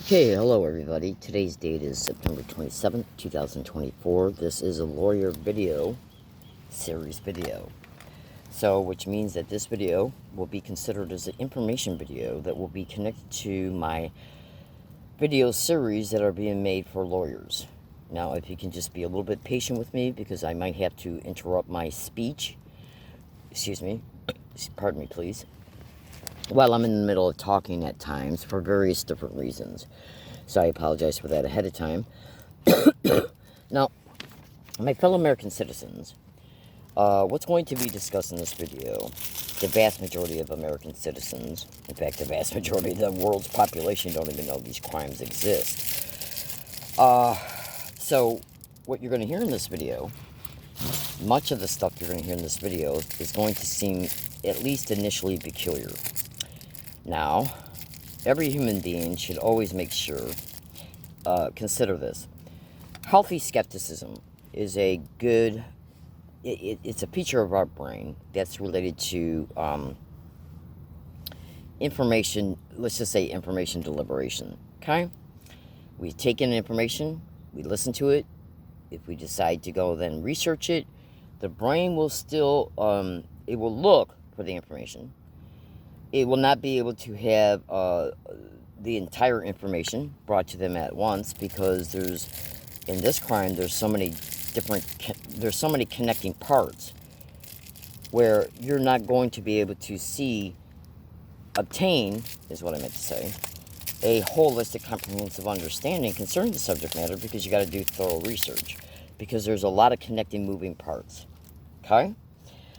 Okay, hello everybody. Today's date is September 27th, 2024. This is a lawyer video, series video. So, which means that this video will be considered as an information video that will be connected to my video series that are being made for lawyers. Now, if you can just be a little bit patient with me because I might have to interrupt my speech. Excuse me. Pardon me, please. Well, I'm in the middle of talking at times for various different reasons. So I apologize for that ahead of time. Now, my fellow American citizens, what's going to be discussed in this video, the vast majority of American citizens, in fact, the vast majority of the world's population don't even know these crimes exist. So what you're going to hear in this video, much of the stuff you're going to hear in this video is going to seem, at least initially, peculiar. Now, every human being should always make sure, consider this. Healthy skepticism is a good, it's a feature of our brain that's related to information, let's just say information deliberation, okay? We take in information, we listen to it. If we decide to go then research it, the brain will still, it will look for the information. It will not be able to have the entire information brought to them at once because in this crime, there's so many connecting parts where you're not going to be able to obtain, is what I meant to say, a holistic, comprehensive understanding concerning the subject matter because you got to do thorough research because there's a lot of connecting moving parts, okay?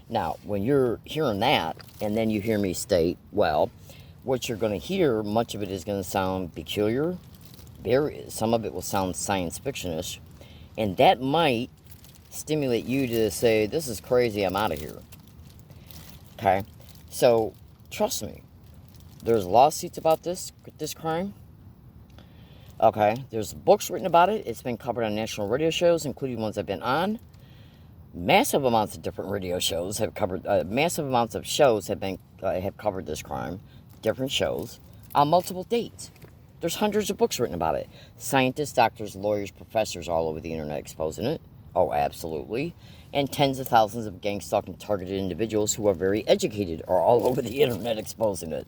Now, when you're hearing that, and then you hear me state, well, what you're going to hear, much of it is going to sound peculiar. Some of it will sound science fiction-ish. And that might stimulate you to say, this is crazy, I'm out of here. Okay? So, trust me. There's lawsuits about this crime. Okay? There's books written about it. It's been covered on national radio shows, including ones I've been on. Massive amounts of different radio shows have covered, massive amounts of shows have covered this crime, different shows, on multiple dates. There's hundreds of books written about it. Scientists, doctors, lawyers, professors all over the internet exposing it. Oh, absolutely. And tens of thousands of gang-stalking targeted individuals who are very educated are all over the internet exposing it.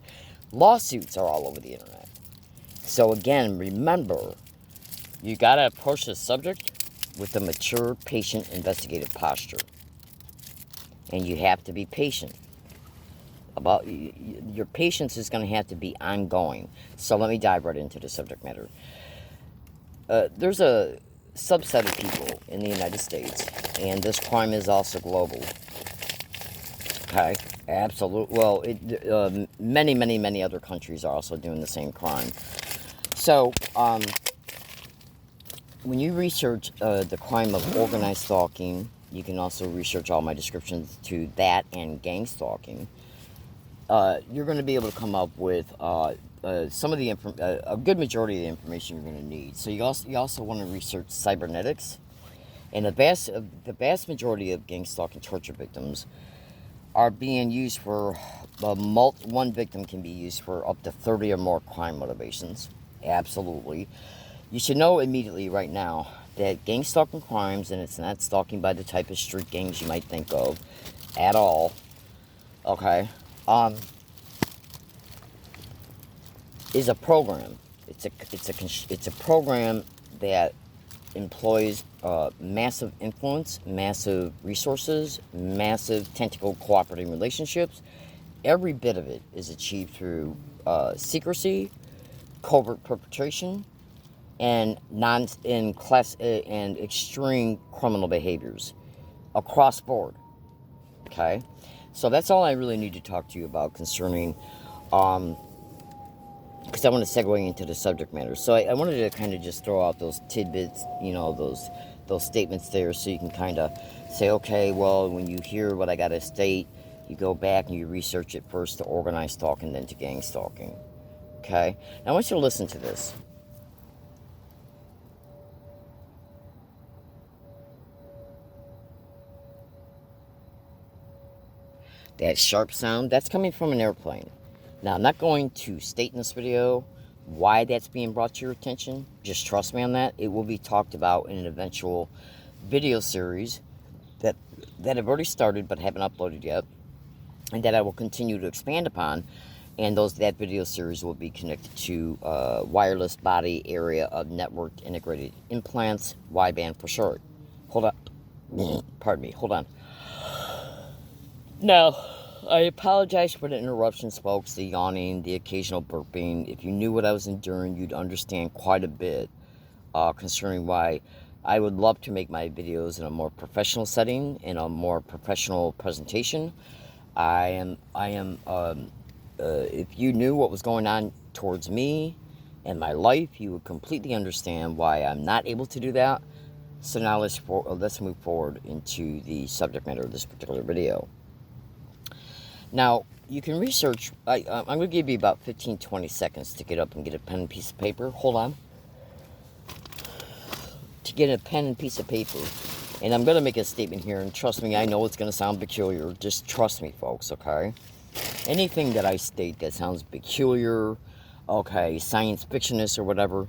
Lawsuits are all over the internet. So again, remember, you gotta approach the subject with a mature, patient, investigative posture. And you have to be patient. Your patience is going to have to be ongoing. So let me dive right into the subject matter. There's a subset of people in the United States, and this crime is also global. Okay? Absolutely. Well, many other countries are also doing the same crime. So, when you research the crime of organized stalking, you can also research all my descriptions to that and gang stalking. You're going to be able to come up with some of the a good majority of the information you're going to need. So you also want to research cybernetics, and the vast majority of gang stalking torture victims are being used for one victim can be used for up to 30 or more crime motivations. Absolutely. You should know immediately right now that gang stalking crimes, and it's not stalking by the type of street gangs you might think of at all, okay, is a program. It's a program that employs massive influence, massive resources, massive tentacle cooperating relationships. Every bit of it is achieved through secrecy, covert perpetration, and extreme criminal behaviors across board. Okay, so that's all I really need to talk to you about concerning, because I want to segue into the subject matter. So I wanted to kind of just throw out those tidbits, those statements there, so you can kind of say, okay, well, when you hear what I got to state, you go back and you research it first to organized stalking, then to gang stalking. Okay, now I want you to listen to this. That sharp sound, that's coming from an airplane. Now, I'm not going to state in this video why that's being brought to your attention, just trust me on that. It will be talked about in an eventual video series that have already started but haven't uploaded yet, and that I will continue to expand upon. And that video series will be connected to wireless body area of networked integrated implants, wideband for short. Hold on. Pardon me. Hold on. Now, I apologize for the interruptions, folks, the yawning, the occasional burping. If you knew what I was enduring, you'd understand quite a bit concerning why I would love to make my videos in a more professional setting, in a more professional presentation. If you knew what was going on towards me and my life, you would completely understand why I'm not able to do that. So now let's move forward into the subject matter of this particular video. Now, you can research. I'm going to give you about 15-20 seconds to get up and get a pen and piece of paper. Hold on. To get a pen and piece of paper. And I'm going to make a statement here, and trust me, I know it's going to sound peculiar. Just trust me, folks, okay? Anything that I state that sounds peculiar, okay, science fictionist or whatever,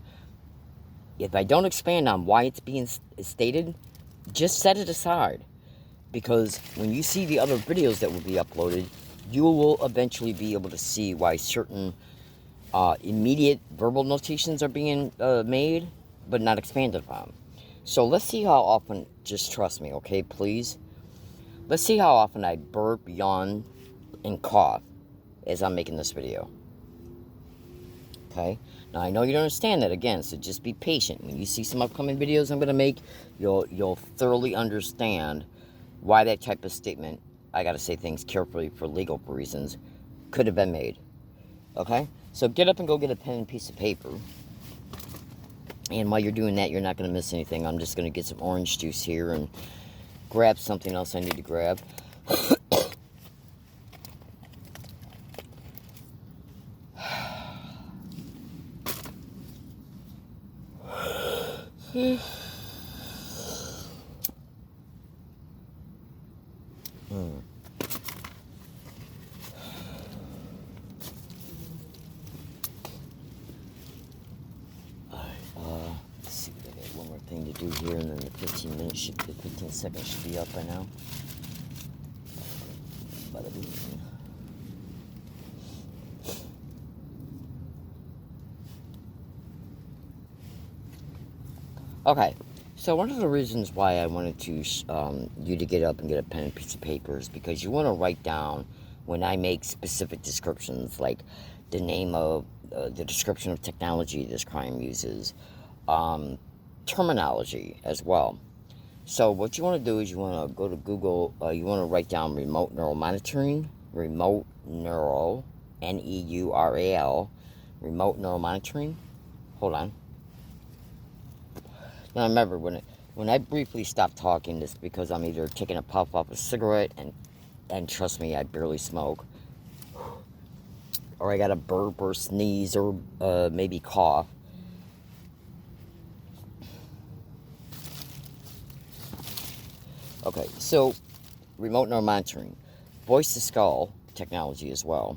if I don't expand on why it's being stated, just set it aside. Because when you see the other videos that will be uploaded, you will eventually be able to see why certain immediate verbal notations are being made, but not expanded upon. So let's see how often, just trust me, okay, please. Let's see how often I burp, yawn, and cough as I'm making this video. Okay? Now, I know you don't understand that, again, so just be patient. When you see some upcoming videos I'm going to make, you'll thoroughly understand why that type of statement, I got to say things carefully for legal reasons, could have been made. Okay? So get up and go get a pen and piece of paper. And while you're doing that, you're not going to miss anything. I'm just going to get some orange juice here and grab something else I need to grab. Let's see, I got one more thing to do here, and then the 15 seconds should be up by now. Bada bing. Okay, so one of the reasons why I wanted to you to get up and get a pen and piece of paper is because you want to write down when I make specific descriptions, like the name of the description of technology this crime uses, terminology as well. So what you want to do is you want to go to Google, you want to write down remote neural monitoring, remote neural, N-E-U-R-A-L, remote neural monitoring. Hold on. Now remember, when I briefly stop talking, it's because I'm either taking a puff off a cigarette, and trust me, I barely smoke, or I got a burp or sneeze or maybe cough. Okay, so remote neural monitoring, voice to skull technology as well.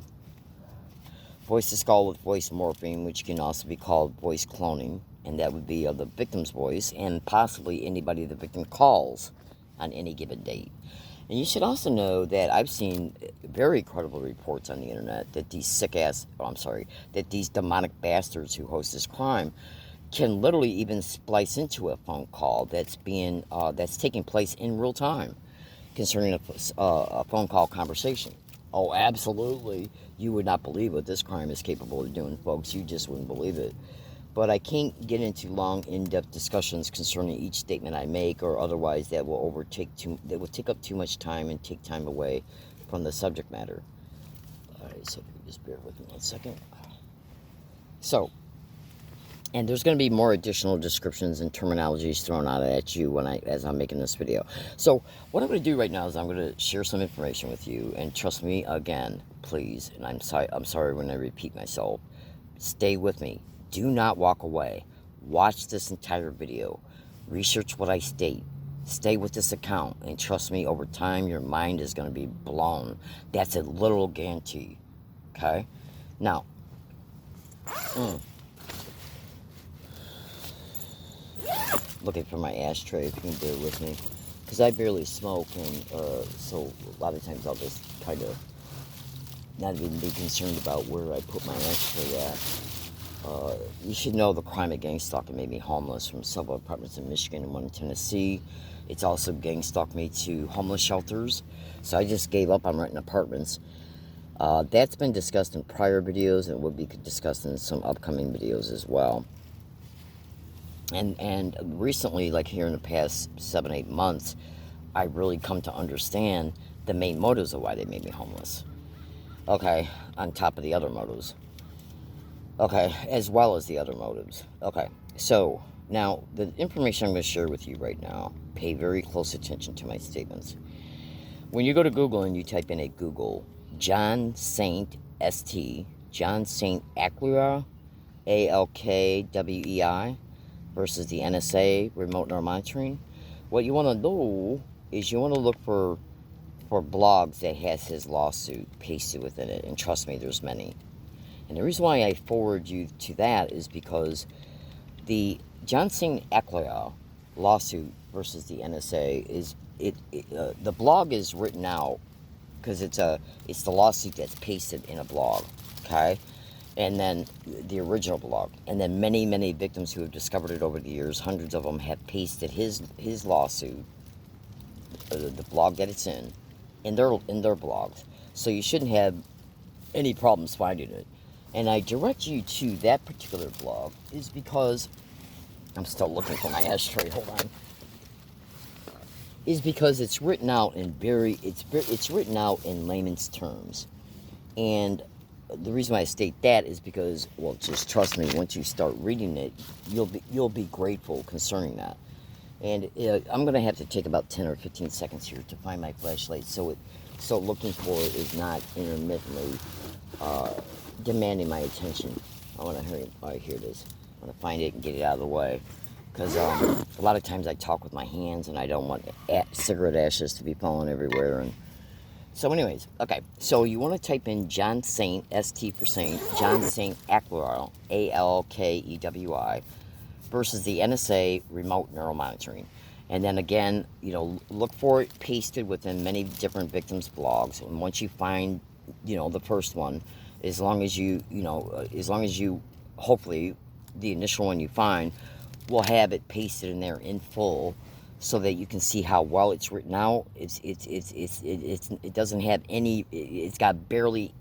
Voice to skull with voice morphing, which can also be called voice cloning, and that would be of the victim's voice and possibly anybody the victim calls on any given date. And you should also know that I've seen very credible reports on the internet that that these demonic bastards who host this crime can literally even splice into a phone call that's taking place in real time concerning a phone call conversation. Oh, absolutely. You would not believe what this crime is capable of doing, folks. You just wouldn't believe it. But I can't get into long, in-depth discussions concerning each statement I make, or otherwise that will take up too much time and take time away from the subject matter. All right, so if you just bear with me 1 second. So, and there's going to be more additional descriptions and terminologies thrown out at you as I'm making this video. So what I'm going to do right now is I'm going to share some information with you, and trust me again, please. And I'm sorry when I repeat myself. Stay with me. Do not walk away. Watch this entire video. Research what I state. Stay with this account, and trust me, over time your mind is going to be blown. That's a literal guarantee. Okay? Now, looking for my ashtray, if you can bear with me. Because I barely smoke, and so a lot of times I'll just kind of not even be concerned about where I put my ashtray at. You should know the crime of gang stalking made me homeless from several apartments in Michigan and one in Tennessee. It's also gang stalked me to homeless shelters. So I just gave up on renting apartments. That's been discussed in prior videos and will be discussed in some upcoming videos as well. And recently, like here in the past 7-8 months, I really come to understand the main motives of why they made me homeless. Okay, on top of the other motives. Okay, as well as the other motives. Okay, so now the information I'm going to share with you right now, pay very close attention to my statements. When you go to Google and you type in a Google, John Saint ST, John Saint Alkwei, ALKWEI, versus the NSA, remote neural monitoring, what you want to do is you want to look for blogs that has his lawsuit pasted within it, and trust me, there's many. And the reason why I forward you to that is because the John Saint Alkwei lawsuit versus the NSA is the blog is written out because it's the lawsuit that's pasted in a blog, okay, and then the original blog, and then many victims who have discovered it over the years, hundreds of them have pasted his lawsuit, the blog that it's in their blogs. So you shouldn't have any problems finding it. And I direct you to that particular blog is because I'm still looking for my ashtray. Hold on. Is because it's written out in it's written out in layman's terms, and the reason why I state that is because, well, just trust me. Once you start reading it, you'll be grateful concerning that. And I'm gonna have to take about 10 or 15 seconds here to find my flashlight, so looking for it is not intermittently demanding my attention. I want to hurry. All right, here it is. I want to find it and get it out of the way, because a lot of times I talk with my hands and I don't want cigarette ashes to be falling everywhere. And so, anyways, okay. So you want to type in John Saint, ST for Saint, John Saint Alkwei, ALKEWI, versus the NSA remote neural monitoring. And then again, look for it pasted within many different victims' blogs. And once you find, the first one, as long as you hopefully the initial one you find will have it pasted in there in full, so that you can see how well it's written out. It doesn't have any. It's got barely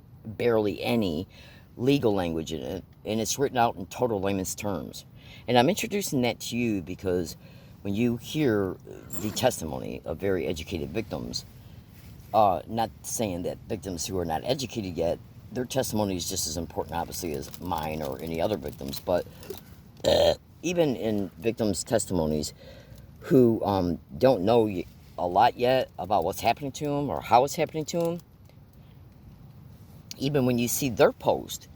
any legal language in it, and it's written out in total layman's terms. And I'm introducing that to you because when you hear the testimony of very educated victims, not saying that victims who are not educated yet, their testimony is just as important, obviously, as mine or any other victims. But even in victims' testimonies who don't know a lot yet about what's happening to them or how it's happening to them, even when you see their post,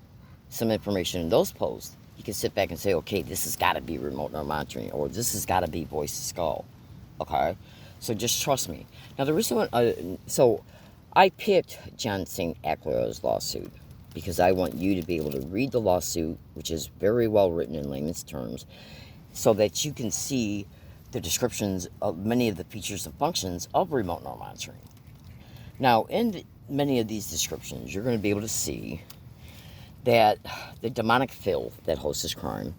some information in those posts, you can sit back and say, okay, this has got to be remote neural monitoring, or this has got to be voice to skull. Okay? So just trust me. Now, the reason why, so I picked John Saint Alkwei's lawsuit because I want you to be able to read the lawsuit, which is very well written in layman's terms, so that you can see the descriptions of many of the features and functions of remote neural monitoring. Now, in many of these descriptions, you're going to be able to see that the demonic filth that hosts this crime,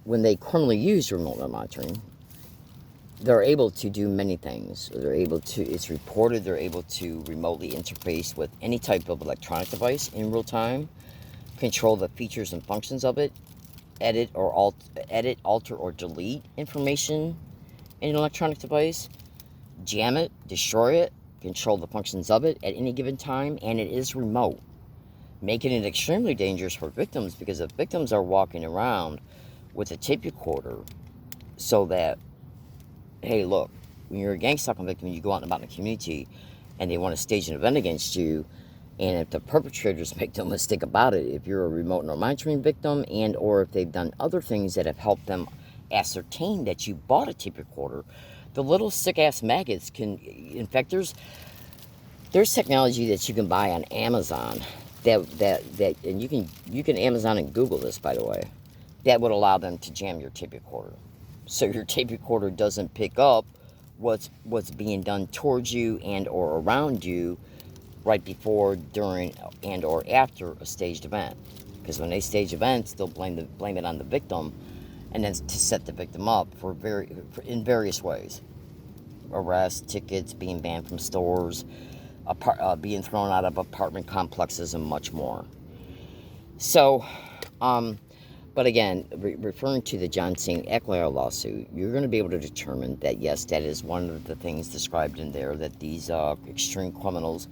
when they criminally use remote neural monitoring, they're able to do many things. It's reported they're able to remotely interface with any type of electronic device in real time, control the features and functions of it, edit, alter, or delete information in an electronic device, jam it, destroy it, control the functions of it at any given time, and it is remote, making it extremely dangerous for victims, because if victims are walking around with a tape recorder, so that, hey, look, when you're a gang stalking victim, you go out and about in the community and they want to stage an event against you, and if the perpetrators make no mistake about it, if you're a remote neural monitoring victim, and or if they've done other things that have helped them ascertain that you bought a tape recorder, the little sick-ass maggots can, in fact, there's technology that you can buy on Amazon that and you can Amazon and Google this, by the way. that would allow them to jam your tape recorder. So your tape recorder doesn't pick up what's being done towards you and or around you right before, during, and or after a staged event. Because when they stage events, they'll blame it on the victim, and then to set the victim up in various ways: arrests, tickets, being banned from stores, being thrown out of apartment complexes, and much more. So, but again, referring to the John St. Aguilar lawsuit, you're going to be able to determine that, yes, that is one of the things described in there, that these extreme criminals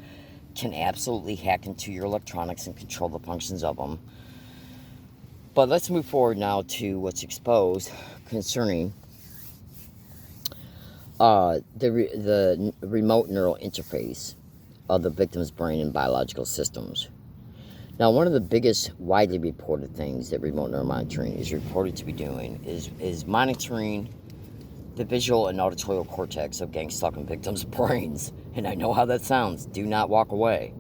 can absolutely hack into your electronics and control the functions of them. But let's move forward now to what's exposed concerning the remote neural interface of the victim's brain and biological systems. Now, one of the biggest widely reported things that remote neural monitoring is reported to be doing is monitoring the visual and auditory cortex of gang stalking victims' brains. And I know how that sounds. Do not walk away.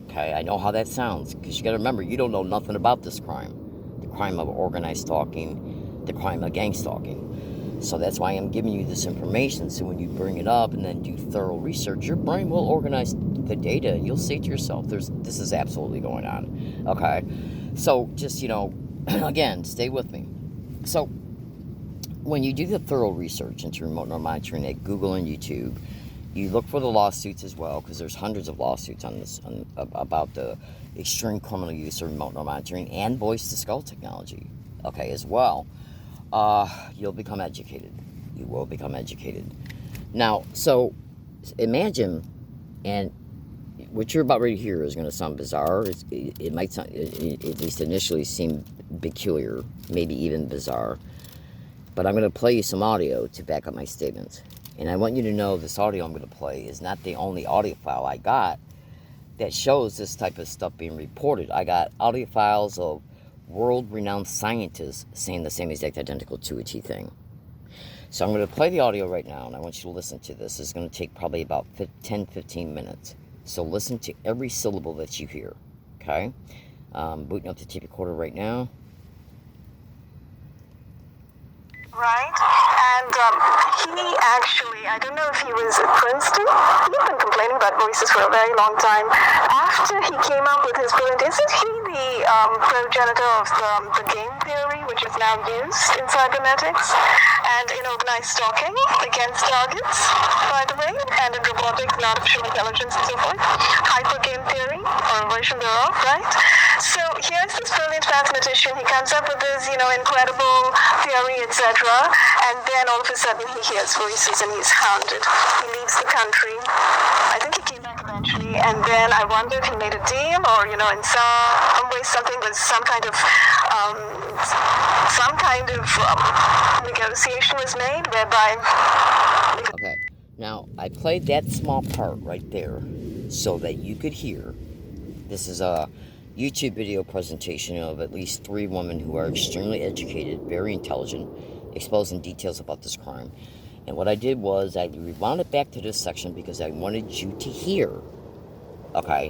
Okay, I know how that sounds, because you got to remember, you don't know nothing about this crime. The crime of organized stalking, the crime of gang stalking. So that's why I'm giving you this information, so when you bring it up and then do thorough research, your brain will organize the data, and you'll say to yourself, this is absolutely going on. Okay? So just, again, stay with me. So when you do the thorough research into remote neural monitoring at Google and YouTube, you look for the lawsuits as well, because there's hundreds of lawsuits on this about the extreme criminal use of remote neural monitoring and voice-to-skull technology, okay, as well. You'll become educated. You will become educated. Now, so imagine, and what you're about ready to hear is going to sound bizarre. It might sound, at least initially, seem peculiar, maybe even bizarre. But I'm going to play you some audio to back up my statements. And I want you to know this audio I'm going to play is not the only audio file I got that shows this type of stuff being reported. I got audio files of world-renowned scientists saying the same exact identical to a T thing. So I'm going to play the audio right now, and I want you to listen to this. It's going to take probably about 10-15 minutes. So listen to every syllable that you hear, okay? Booting up the tape recorder right now. Right? And he actually, I don't know if he was at Princeton. He's been complaining about voices for a very long time. After he came up with his brilliant, isn't he the progenitor of the game theory, which is now used in cybernetics and in organized stalking against targets, by the way, and in robotics and artificial intelligence and so forth? Hypergame theory, or a version thereof, right? So here's this brilliant mathematician. He comes up with this, incredible theory, etc. And then all of a sudden he hears voices and he's hounded. He leaves the country. I think he came back eventually. And then I wonder if he made a deal, or, in some way something was some kind of negotiation was made whereby. Okay. Now, I played that small part right there so that you could hear. This is a YouTube video presentation of at least 3 women who are extremely educated, very intelligent, exposing details about this crime. And what I did was I rewound it back to this section because I wanted you to hear,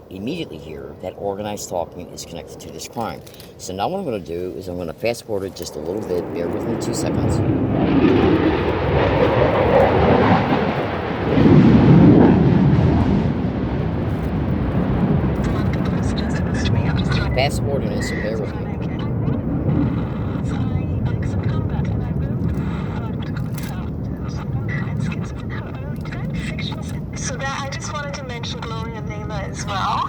immediately hear that organized stalking is connected to this crime. So now what I'm going to do is I'm going to fast forward it just a little bit. Bear with me 2 seconds. Fast forwarding it, so bear with me. So that I just wanted to mention Gloria Naylor as well.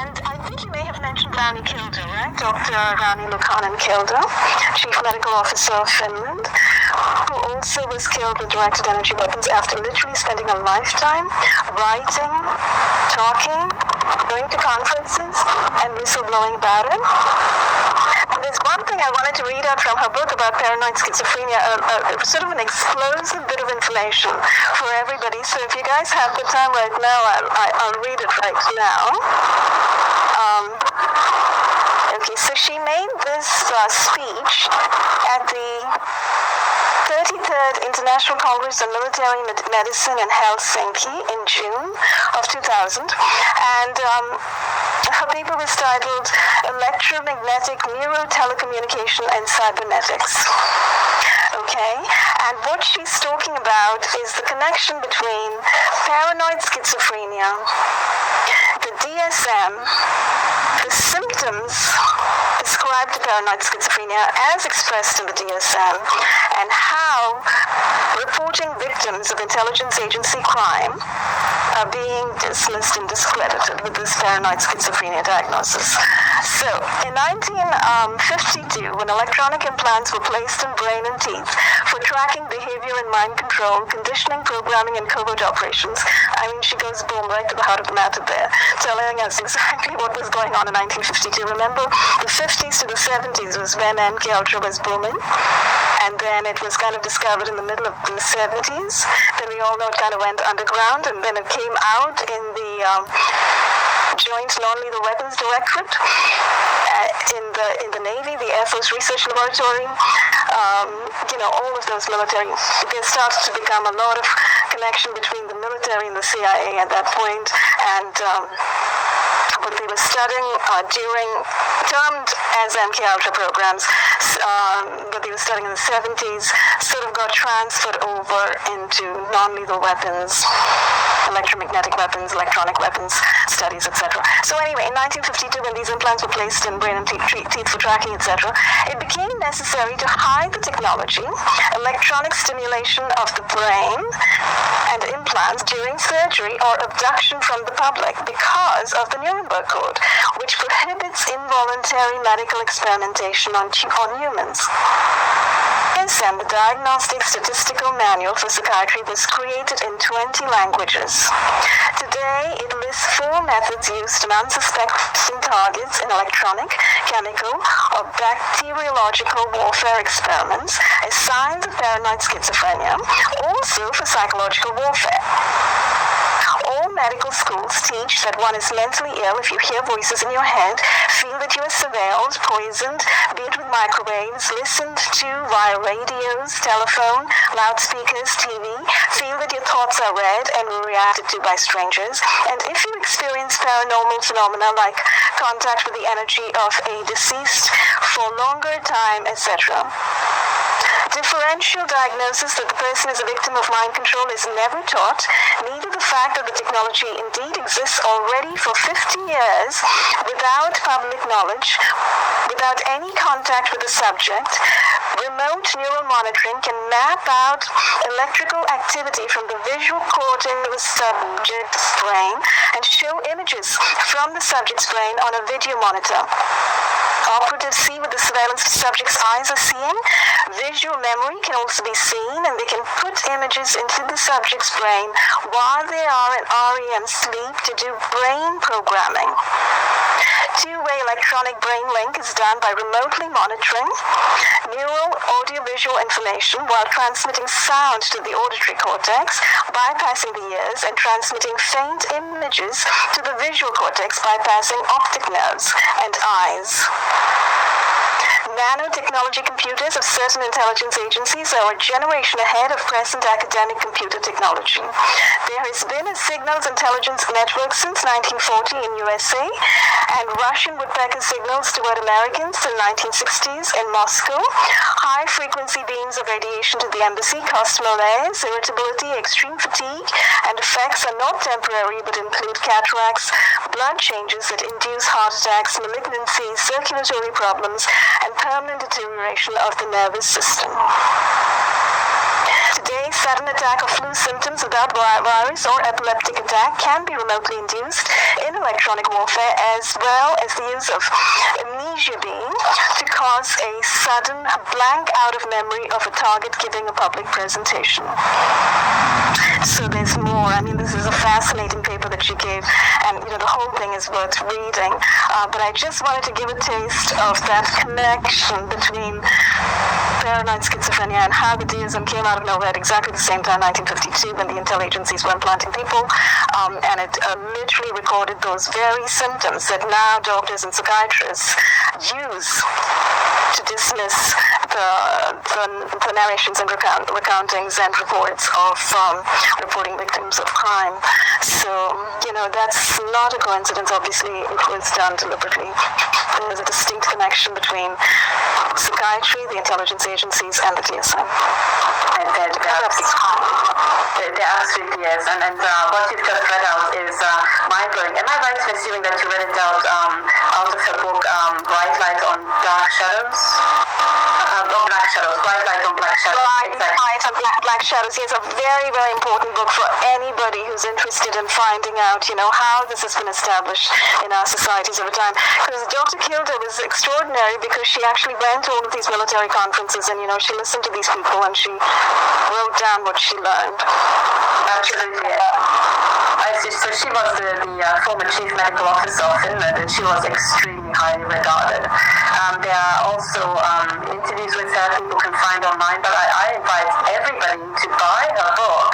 And I think you may have mentioned Rani Kilder, right? Dr. Rani Lukanen Kilder, Chief Medical Officer of Finland, who also was killed with directed energy weapons after literally spending a lifetime writing, talking, going to conferences, and whistleblowing about it. And there's one thing I wanted to read out from her book about paranoid schizophrenia, sort of an explosive bit of information for everybody. So if you guys have the time right now, I'll read it right now. Okay, so she made this speech at the 33rd International Congress on Military Medicine in Helsinki in June of 2000. And her paper was titled Electromagnetic Neurotelecommunication and Cybernetics. Okay, and what she's talking about is the connection between paranoid schizophrenia, the DSM, the symptoms ascribed to paranoid schizophrenia as expressed in the DSM, and how reporting victims of intelligence agency crime are being dismissed and discredited with this paranoid schizophrenia diagnosis. So, in 1952, when electronic implants were placed in brain and teeth for tracking behavior and mind control, conditioning, programming, and covert operations, I mean, she goes boom right to the heart of the matter there, telling us exactly what was going on in 1952. Remember, the 50s to the 70s was when MK Ultra was booming, and then it was kind of discovered in the middle of the 70s. Then we all know it kind of went underground, and then it came out in the Joint Non-Lethal Weapons Directorate in the Navy, the Air Force Research Laboratory, all of those military. There started to become a lot of connection between the military and the CIA at that point, and what they were studying termed as MK Ultra programs, what they were studying in the 70s, sort of got transferred over into non-lethal weapons, electromagnetic weapons, electronic weapons studies, etc. So anyway, in 1952, when these implants were placed in brain and teeth for tracking, etc., it became necessary to hide the technology, electronic stimulation of the brain and implants during surgery or abduction from the public because of the Nuremberg Code, which prohibits involuntary medical experimentation on humans. DSM, the Diagnostic Statistical Manual for Psychiatry, was created in 20 languages. Today, it lists 4 methods used to unsuspecting targets in electronic, chemical, or bacteriological warfare experiments as signs of paranoid schizophrenia, also for psychological warfare. All medical schools teach that one is mentally ill if you hear voices in your head, feel that you are surveilled, poisoned, be it with microwaves, listened to via radios, telephone, loudspeakers, TV, feel that your thoughts are read and reacted to by strangers, and if you experience paranormal phenomena like contact with the energy of a deceased for longer time, etc. Differential diagnosis that the person is a victim of mind control is never taught. Neither the fact that the technology indeed exists already for 50 years without public knowledge, without any contact with the subject. Remote neural monitoring can map out electrical activity from the visual cortex of the subject's brain and show images from the subject's brain on a video monitor. Operatives see what the surveillance subject's eyes are seeing. Visual memory can also be seen, and they can put images into the subject's brain while they are in REM sleep to do brain programming. Two-way electronic brain link is done by remotely monitoring neural audiovisual information while transmitting sound to the auditory cortex, bypassing the ears, and transmitting faint images to the visual cortex, bypassing optic nerves and eyes. Nanotechnology computers of certain intelligence agencies are a generation ahead of present academic computer technology. There has been a signals intelligence network since 1940 in USA, and Russian woodpecker signals toward Americans in 1960s in Moscow. High-frequency beams of radiation to the embassy cause malaise, irritability, extreme fatigue, and effects are not temporary but include cataracts, blood changes that induce heart attacks, malignancies, circulatory problems, and permanent deterioration of the nervous system. Today, sudden attack or flu symptoms without virus or epileptic attack can be remotely induced in electronic warfare, as well as the use of amnesia beam to cause a sudden blank out of memory of a target giving a public presentation. So there's more. I mean, this is a fascinating paper that she gave, and the whole thing is worth reading. But I just wanted to give a taste of that connection between paranoid schizophrenia and how the DSM came out of nowhere at exactly the same time, 1952, when the intel agencies were implanting people, and it literally recorded those very symptoms that now doctors and psychiatrists use to dismiss the narrations and recountings and reports of reporting victims of crime. So, that's not a coincidence. Obviously, it was done deliberately. There's a distinct connection between psychiatry, the intelligence agencies, and the DSM. There absolutely is. And what you've just read out is mind-blowing. Am I right in assuming that you read it out of her book, Bright Light on Dark Shadows? Or Black Shadows. Bright Light on Black Shadows. Bright Light on Black Shadows. Yes, a very, very important book for anybody who's interested in finding out, how this has been established in our societies over time. Because Dr. Kilder was extraordinary because she actually went to all of these military conferences and, she listened to these people and she wrote down what she learned. Absolutely. So she was the former chief medical officer of Finland, and she was extremely highly regarded. There are also interviews with her people can find online, but I invite everybody to buy her book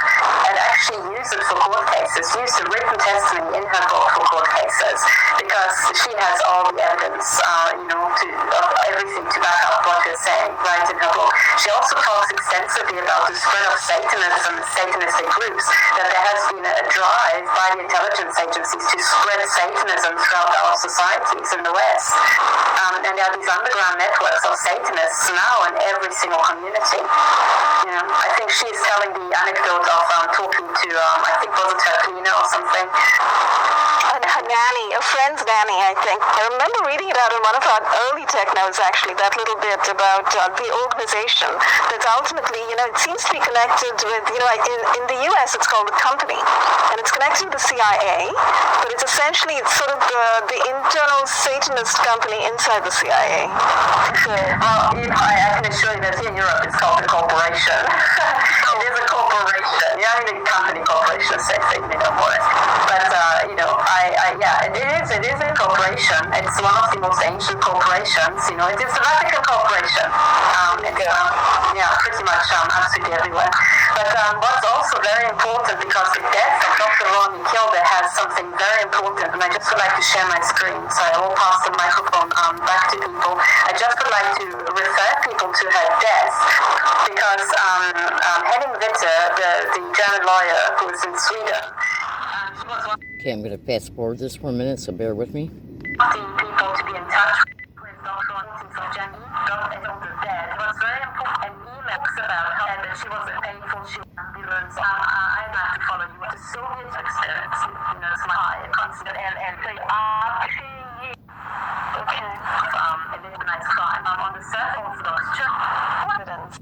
and actually use it for court cases, use the written testimony in her book for court cases, because she has all the evidence, of everything to back up what you're saying right in her book. She also talks extensively about the spread of Satanism and Satanistic groups, that there has been a drive by the intelligence agencies to spread Satanism throughout our societies in the West. And there are these underground networks of Satanists now in every single community. I think she's telling the anecdote of talking to, I think was it her cleaner or something. And her nanny, a friend's nanny, I think. I remember reading it out in one of our early tech notes, actually, that little bit about the organization that's ultimately, it seems to be connected with, in the U.S. it's called the company, and it's connected with the CIA, but it's essentially sort of the internal Satanist company inside the CIA. Well, I can assure you that here in Europe it's called a corporation. It is a corporation. The company corporation is safe, for it. But, it is a corporation. It's one of the most ancient corporations. It is the Vatican Corporation. Pretty much absolutely everywhere. But what's also very important, because the death of Dr. Ronnie Kilder has something very important, and I just would like to share my screen, so I will pass the microphone back to people. I just would like to refer people to her death, because Henning Witte, the German lawyer who is in Sweden, he was one Okay, I'm going to fast forward this for a minute, so bear with me. of the people to be in touch with Dr. Ronnie of Jenny, got Kilder dead. It was very important, and emails about her, that she was painful, she was ambulance. I'd like to follow you with the Soviet experience, it's my consider and say, Okay. an organized crime on the Serb Orthodox Church. Evidence.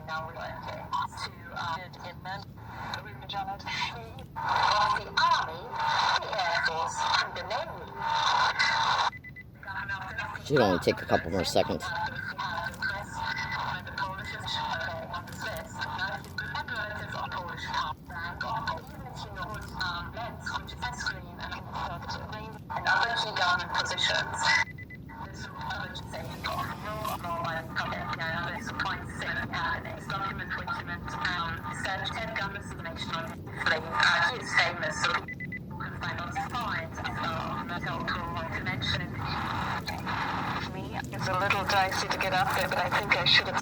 Now we're going of the Army, the Air Force, and the Navy. Should only take a couple more seconds. And other key government positions. He is famous, so people can find out his finds to mention. For me, it's a little dicey to get up there, but I think I should have.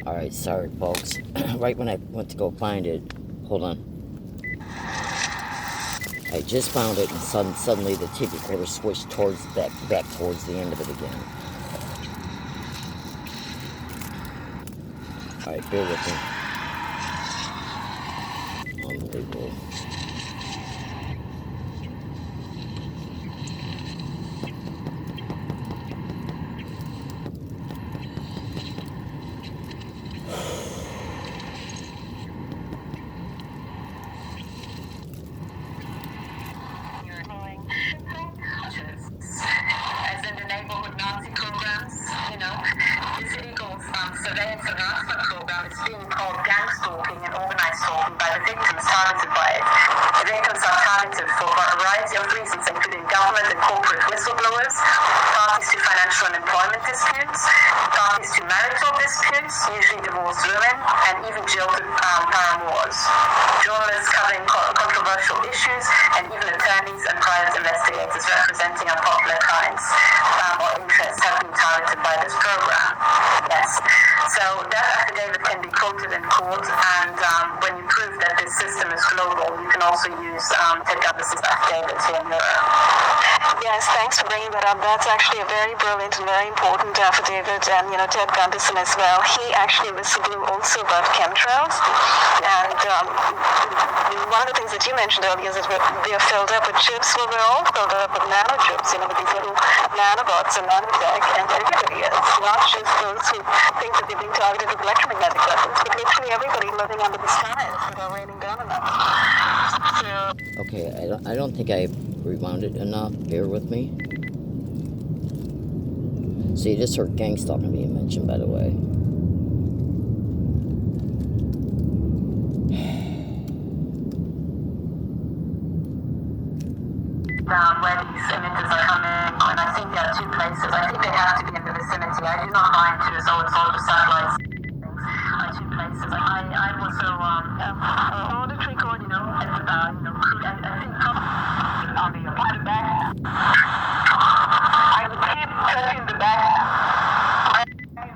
Alright, sorry folks. Right when I went to go find it, hold on. I just found it, and suddenly the tape recorder switched towards back towards the end of it again. Alright, bear with me. Unbelievable. targeted for a variety of reasons, including government and corporate whistleblowers, parties to financial and employment disputes, parties to marital disputes, usually divorced women, and even jilted paramours, journalists covering controversial issues, and even attorneys and private investigators representing unpopular clients or interests have been targeted by this program. Yes. So that affidavit can be quoted in court, and when you prove that this system is global, you can also use Ted Gunderson's affidavit here in Europe. Yes, thanks for bringing that up. That's actually a very brilliant and very important affidavit. And, Ted Gunderson as well, he actually whistleblew also about chemtrails. And one of the things that you mentioned earlier is that they are filled up with chips. Well, they're all filled up with nanochips, with these little nanobots and nanotech. And everybody is, not just those who think that they're being targeted with electromagnetic weapons, but literally everybody living under the skies that are raining down on us. So, Okay, I don't think I rewound it enough. Bear with me. So you just heard gang stalking being mentioned, by the way. Where these emitters are coming, and I think there are two places. I think they have to be in the vicinity. I do not buy into this, it's all the satellites. Two places. I also auditory cord, crude. I think on the back. I would keep touching the back.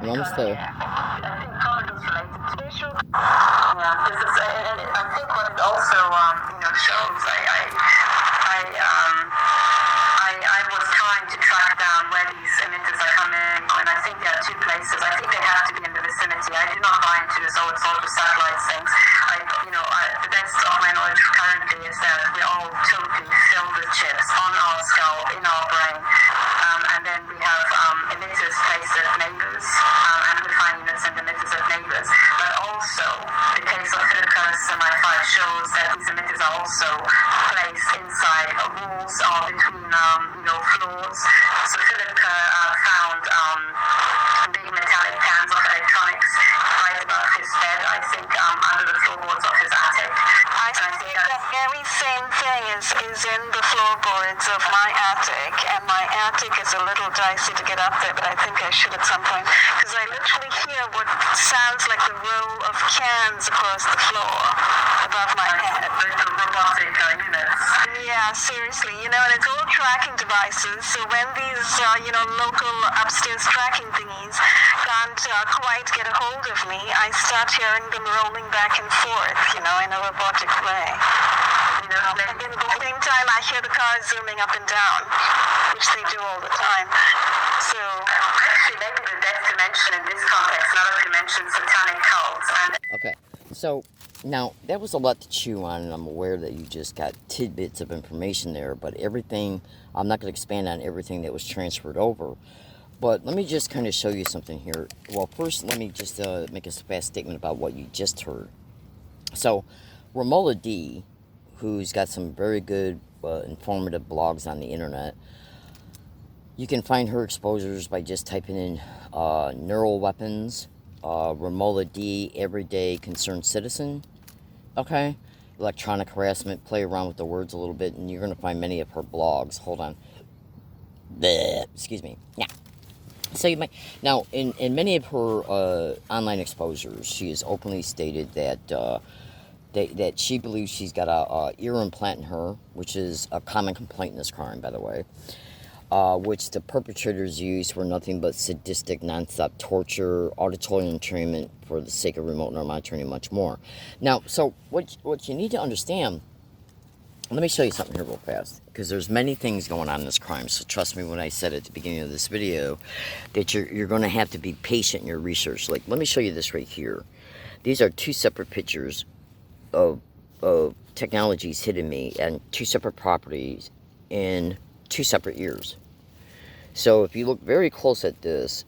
I'm almost there. I think probably it's related to issue. Yeah, this is, and I think what it also shows. I was trying to track down where these emitters are coming, and I think there are two places. I think they have to be in the vicinity. I do not buy into this, it's all the satellite things. The best of my knowledge currently is that we're all totally filled with chips on our skull, in our brain, and then we have emitters placed at neighbors, amplifying units and emitters at neighbors. But also, the case of Philip Kerr's Semi-5 shows that these emitters are also placed inside walls or between floors. So Philip Kerr found big metallic cans of electronics right above his bed, I think, under the floorboards of his attic. I think that very same thing is in the floorboards of my attic, and my attic is a little dicey to get up there, but I think I should at some point, because I literally hear what sounds like the row of cans across the floor above my head. Little robotic units. Yeah, seriously, and it's all tracking devices, so when these, local upstairs tracking thingies can't quite get a hold of me, I start hearing them rolling back and forth, in a robotic way. And at the same time, I hear the cars zooming up and down, which they do all the time. So, actually, maybe the best to mention in this context, now that you mentioned satanic cults, and Okay, so now that was a lot to chew on, and I'm aware that you just got tidbits of information there, but everything, I'm not going to expand on everything that was transferred over. But let me just kind of show you something here. Well, first, let me just make a fast statement about what you just heard. So, Romola D, who's got some very good, informative blogs on the internet, you can find her exposures by just typing in neural weapons, Romola D, everyday concerned citizen, okay? Electronic harassment, play around with the words a little bit, and you're going to find many of her blogs. Hold on. Bleh, excuse me. Yeah. So you might now in many of her online exposures, she has openly stated that that she believes she's got a ear implant in her, which is a common complaint in this crime, by the way, which the perpetrators use for nothing but sadistic, nonstop torture, auditory entrainment for the sake of remote neural monitoring, and much more. Now, so what you need to understand. Let me show you something here real fast, because there's many things going on in this crime, so trust me when I said at the beginning of this video that you're going to have to be patient in your research. Like, let me show you this right here. These are two separate pictures of technologies hidden me and two separate properties in two separate years. So if you look very close at this,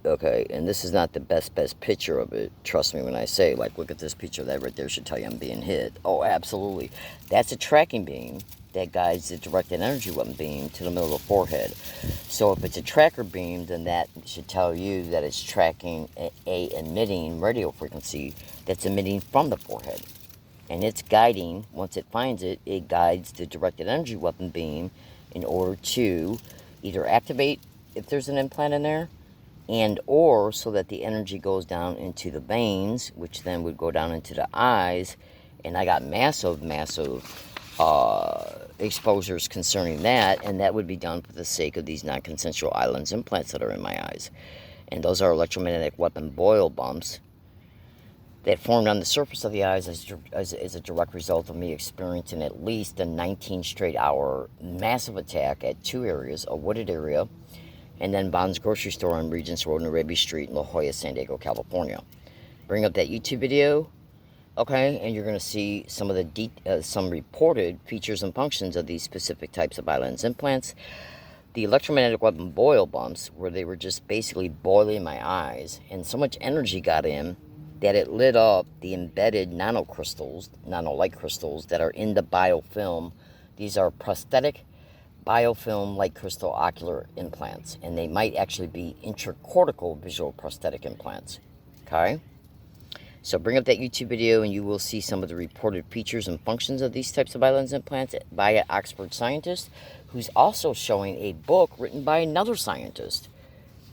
okay, and this is not the best picture of it, trust me when I say, like, look at this picture, that right there should tell you I'm being hit. Oh, absolutely. That's a tracking beam that guides the directed energy weapon beam to the middle of the forehead. So if it's a tracker beam, then that should tell you that it's tracking a emitting radio frequency that's emitting from the forehead. And it's guiding, once it finds it, it guides the directed energy weapon beam in order to either activate if there's an implant in there, and or so that the energy goes down into the veins, which then would go down into the eyes. And I got massive exposures concerning that, and that would be done for the sake of these non-consensual eye lens implants that are in my eyes. And those are electromagnetic weapon boil bumps that formed on the surface of the eyes as a direct result of me experiencing at least a 19 straight hour massive attack at two areas, a wooded area, and then Bond's grocery store on Regents Road and Arabia Street in La Jolla, San Diego, California. Bring up that YouTube video, okay, and you're going to see some of the some reported features and functions of these specific types of eye lens implants. The electromagnetic weapon boil bumps, where they were just basically boiling my eyes, and so much energy got in that it lit up the embedded nanocrystals, nanolight crystals that are in the biofilm. These are prosthetic biofilm light crystal ocular implants, and they might actually be intracortical visual prosthetic implants. Okay? So bring up that YouTube video and you will see some of the reported features and functions of these types of eye lens implants by an Oxford scientist who's also showing a book written by another scientist,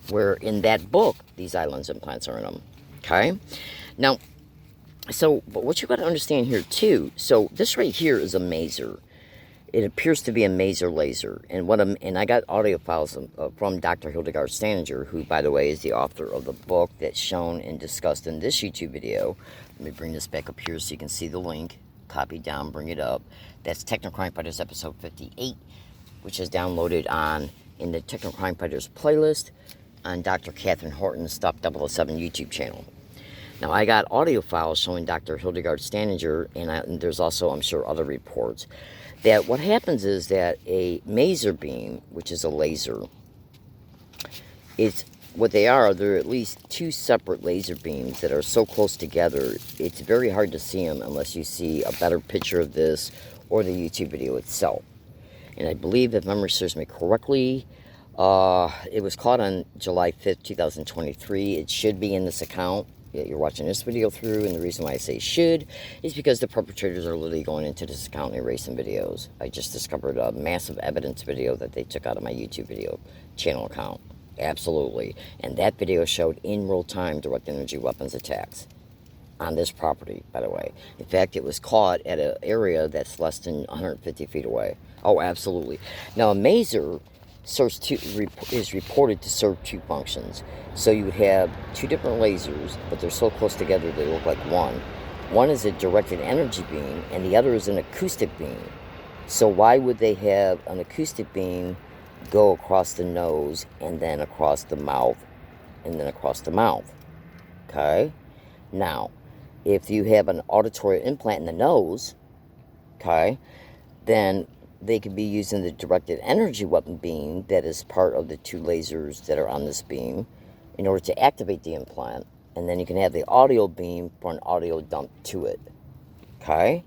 where in that book these eye lens implants are in them. Okay? Now, but what you got to understand here too, so this right here is a maser. It appears to be a maser laser. And I got audio files from Dr. Hildegard Staninger, who, by the way, is the author of the book that's shown and discussed in this YouTube video. Let me bring this back up here so you can see the link. Copy down, bring it up. That's Technocrime Fighters episode 58, which is downloaded in the Technocrime Fighters playlist on Dr. Catherine Horton's Stuff 007 YouTube channel. Now, I got audio files showing Dr. Hildegard Staninger, and there's also, I'm sure, other reports, that what happens is that a maser beam, which is a laser, they're at least two separate laser beams that are so close together, it's very hard to see them unless you see a better picture of this or the YouTube video itself. And I believe, if memory serves me correctly, it was caught on July 5th, 2023. It should be in this account that you're watching this video through, and the reason why I say should is because the perpetrators are literally going into this account and erasing videos. I just discovered a massive evidence video that they took out of my YouTube video channel account. Absolutely. And that video showed in real time direct energy weapons attacks on this property, by the way. In fact, it was caught at an area that's less than 150 feet away. Oh, absolutely. Now, a maser is reported to serve two functions. So you would have two different lasers, but they're so close together they look like one. One is a directed energy beam, and the other is an acoustic beam. So why would they have an acoustic beam go across the nose, and then across the mouth, and then across the mouth? Okay? Now, if you have an auditory implant in the nose, okay, then they could be using the directed energy weapon beam that is part of the two lasers that are on this beam in order to activate the implant. And then you can have the audio beam for an audio dump to it. Okay?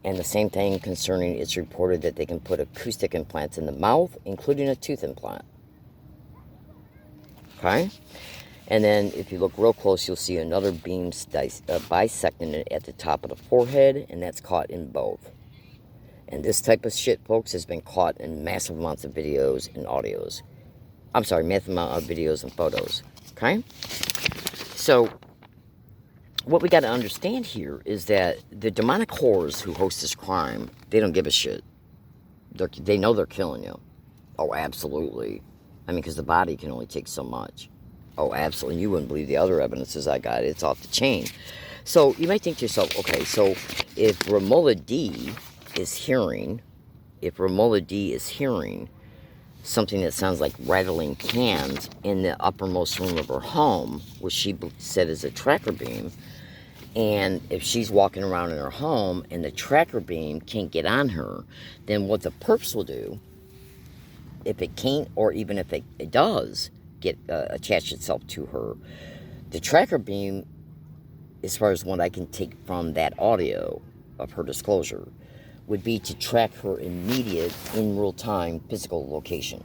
And the same thing concerning, it's reported that they can put acoustic implants in the mouth, including a tooth implant. Okay? And then if you look real close, you'll see another beam bisecting it at the top of the forehead, and that's caught in both. And this type of shit, folks, has been caught in massive amounts of videos and audios. I'm sorry, massive amount of videos and photos. Okay? So, what we got to understand here is that the demonic whores who host this crime, they don't give a shit. They know they're killing you. Oh, absolutely. I mean, because the body can only take so much. Oh, absolutely. You wouldn't believe the other evidences I got. It's off the chain. So, you might think to yourself, okay, so if Romola D is hearing something that sounds like rattling cans in the uppermost room of her home, which she said is a tracker beam, and if she's walking around in her home and the tracker beam can't get on her, then what the perps will do, if it can't, or even if it does get attach itself to her, the tracker beam, as far as what I can take from that audio of her disclosure, would be to track her immediate, in real time, physical location.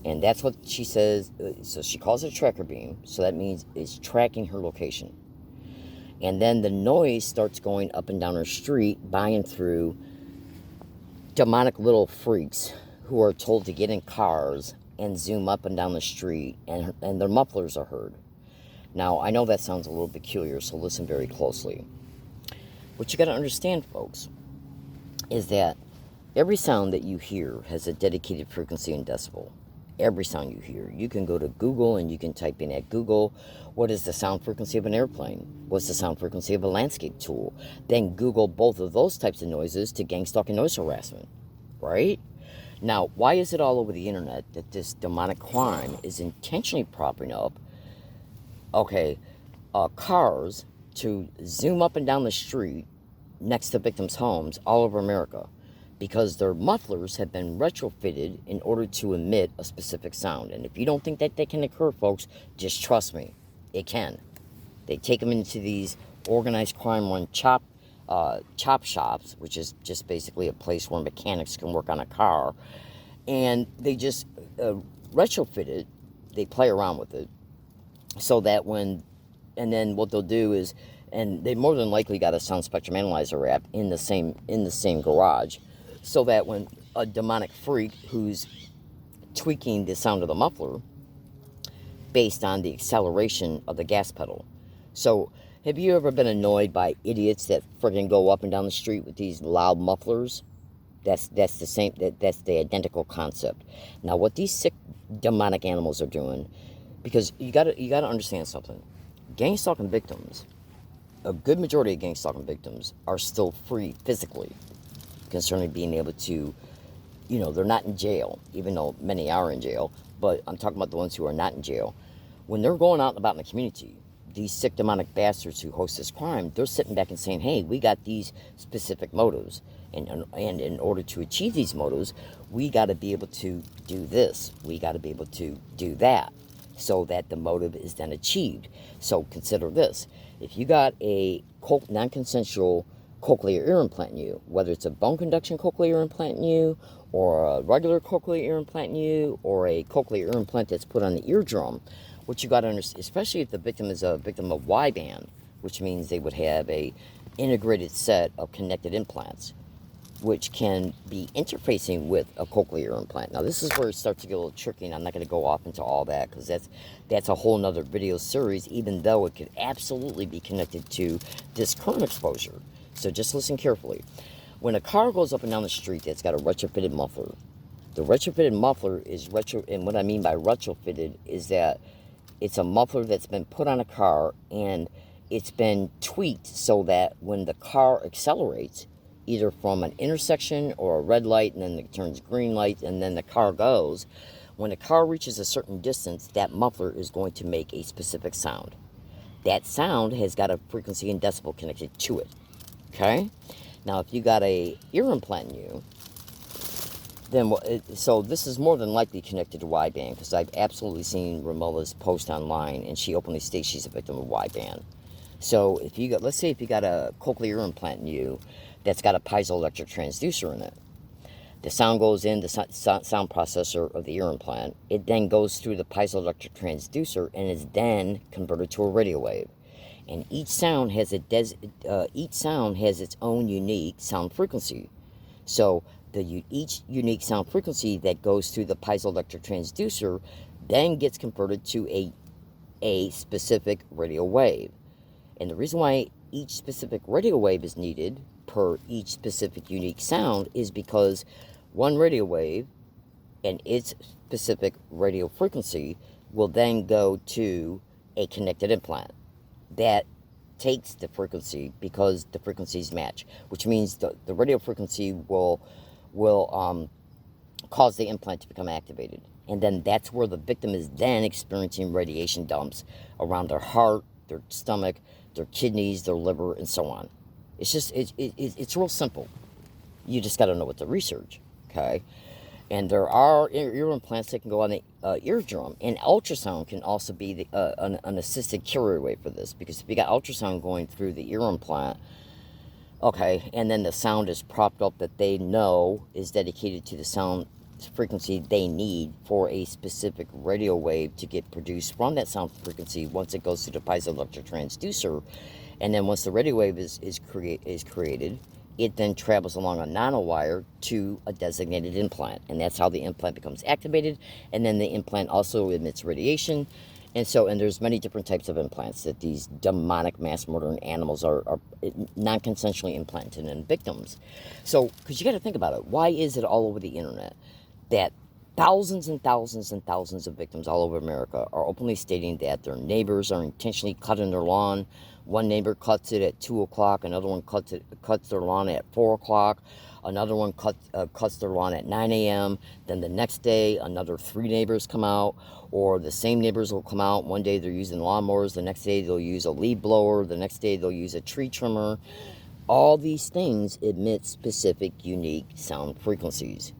And that's what she says. So she calls it a tracker beam. So that means it's tracking her location. And then the noise starts going up and down her street, buying through demonic little freaks who are told to get in cars and zoom up and down the street, and their mufflers are heard. Now, I know that sounds a little peculiar, so listen very closely. What you got to understand, folks, is that every sound that you hear has a dedicated frequency and decibel. Every sound you hear. You can go to Google and you can type in at Google, what is the sound frequency of an airplane? What's the sound frequency of a landscape tool? Then Google both of those types of noises to gang stalking noise harassment, right? Now, why is it all over the internet that this demonic crime is intentionally propping up, cars to zoom up and down the street next to victims' homes all over America? Because their mufflers have been retrofitted in order to emit a specific sound. And if you don't think that can occur, folks, just trust me, it can. They take them into these organized crime run chop shops, which is just basically a place where mechanics can work on a car, and they just retrofit it. They play around with it so that and then what they'll do is, and they more than likely got a sound spectrum analyzer app in the same garage, so that when a demonic freak who's tweaking the sound of the muffler based on the acceleration of the gas pedal. So, have you ever been annoyed by idiots that friggin' go up and down the street with these loud mufflers? That's the same. That's the identical concept. Now, what these sick demonic animals are doing, because you gotta understand something. Gang stalking victims, a good majority of gang stalking victims are still free physically, concerning being able to, they're not in jail, even though many are in jail. But I'm talking about the ones who are not in jail. When they're going out and about in the community, these sick demonic bastards who host this crime, they're sitting back and saying, hey, we got these specific motives. And in order to achieve these motives, we got to be able to do this. We got to be able to do that so that the motive is then achieved. So consider this. If you got a non-consensual cochlear ear implant in you, whether it's a bone conduction cochlear ear implant in you, or a regular cochlear ear implant in you, or a cochlear ear implant that's put on the eardrum, what you got to understand, especially if the victim is a victim of wideband, which means they would have a integrated set of connected implants, which can be interfacing with a cochlear ear implant. Now, this is where it starts to get a little tricky, and I'm not going to go off into all that, because that's a whole nother video series, even though it could absolutely be connected to this current exposure. So just listen carefully. When a car goes up and down the street that's got a retrofitted muffler, the retrofitted muffler is and what I mean by retrofitted is that it's a muffler that's been put on a car, and it's been tweaked so that when the car accelerates, either from an intersection or a red light, and then it turns green light, and then the car goes, when the car reaches a certain distance, that muffler is going to make a specific sound. That sound has got a frequency and decibel connected to it. Okay? Now, if you got a ear implant in you, then so this is more than likely connected to wideband, because I've absolutely seen Ramola's post online, and she openly states she's a victim of wideband. So if you got, let's say if you got a cochlear ear implant in you that's got a piezoelectric transducer in it, the sound goes in the sound processor of the ear implant. It then goes through the piezoelectric transducer and is then converted to a radio wave. And each sound has its own unique sound frequency. So each unique sound frequency that goes through the piezoelectric transducer then gets converted to a specific radio wave. And the reason why each specific radio wave is needed per each specific unique sound is because one radio wave and its specific radio frequency will then go to a connected implant that takes the frequency, because the frequencies match, which means the radio frequency will cause the implant to become activated. And then that's where the victim is then experiencing radiation dumps around their heart, their stomach, their kidneys, their liver, and so on. It's just, it's real simple. You just got to know what to research, okay? And there are ear implants that can go on the eardrum. And ultrasound can also be an assisted carrier wave for this. Because if you got ultrasound going through the ear implant, okay, and then the sound is propped up that they know is dedicated to the sound frequency they need for a specific radio wave to get produced from that sound frequency once it goes through the piezoelectric transducer, And then once the radio wave is created, it then travels along a nanowire to a designated implant. And that's how the implant becomes activated. And then the implant also emits radiation. And there's many different types of implants that these demonic mass murdering animals are non-consensually implanted in victims. So, because you got to think about it, why is it all over the internet that thousands and thousands and thousands of victims all over America are openly stating that their neighbors are intentionally cutting their lawn? One neighbor cuts it at 2 o'clock, another one cuts their lawn at 4 o'clock, another one cuts their lawn at 9 a.m. Then the next day, another 3 neighbors come out, or the same neighbors will come out. One day they're using lawnmowers, the next day they'll use a leaf blower, the next day they'll use a tree trimmer. All these things emit specific, unique sound frequencies.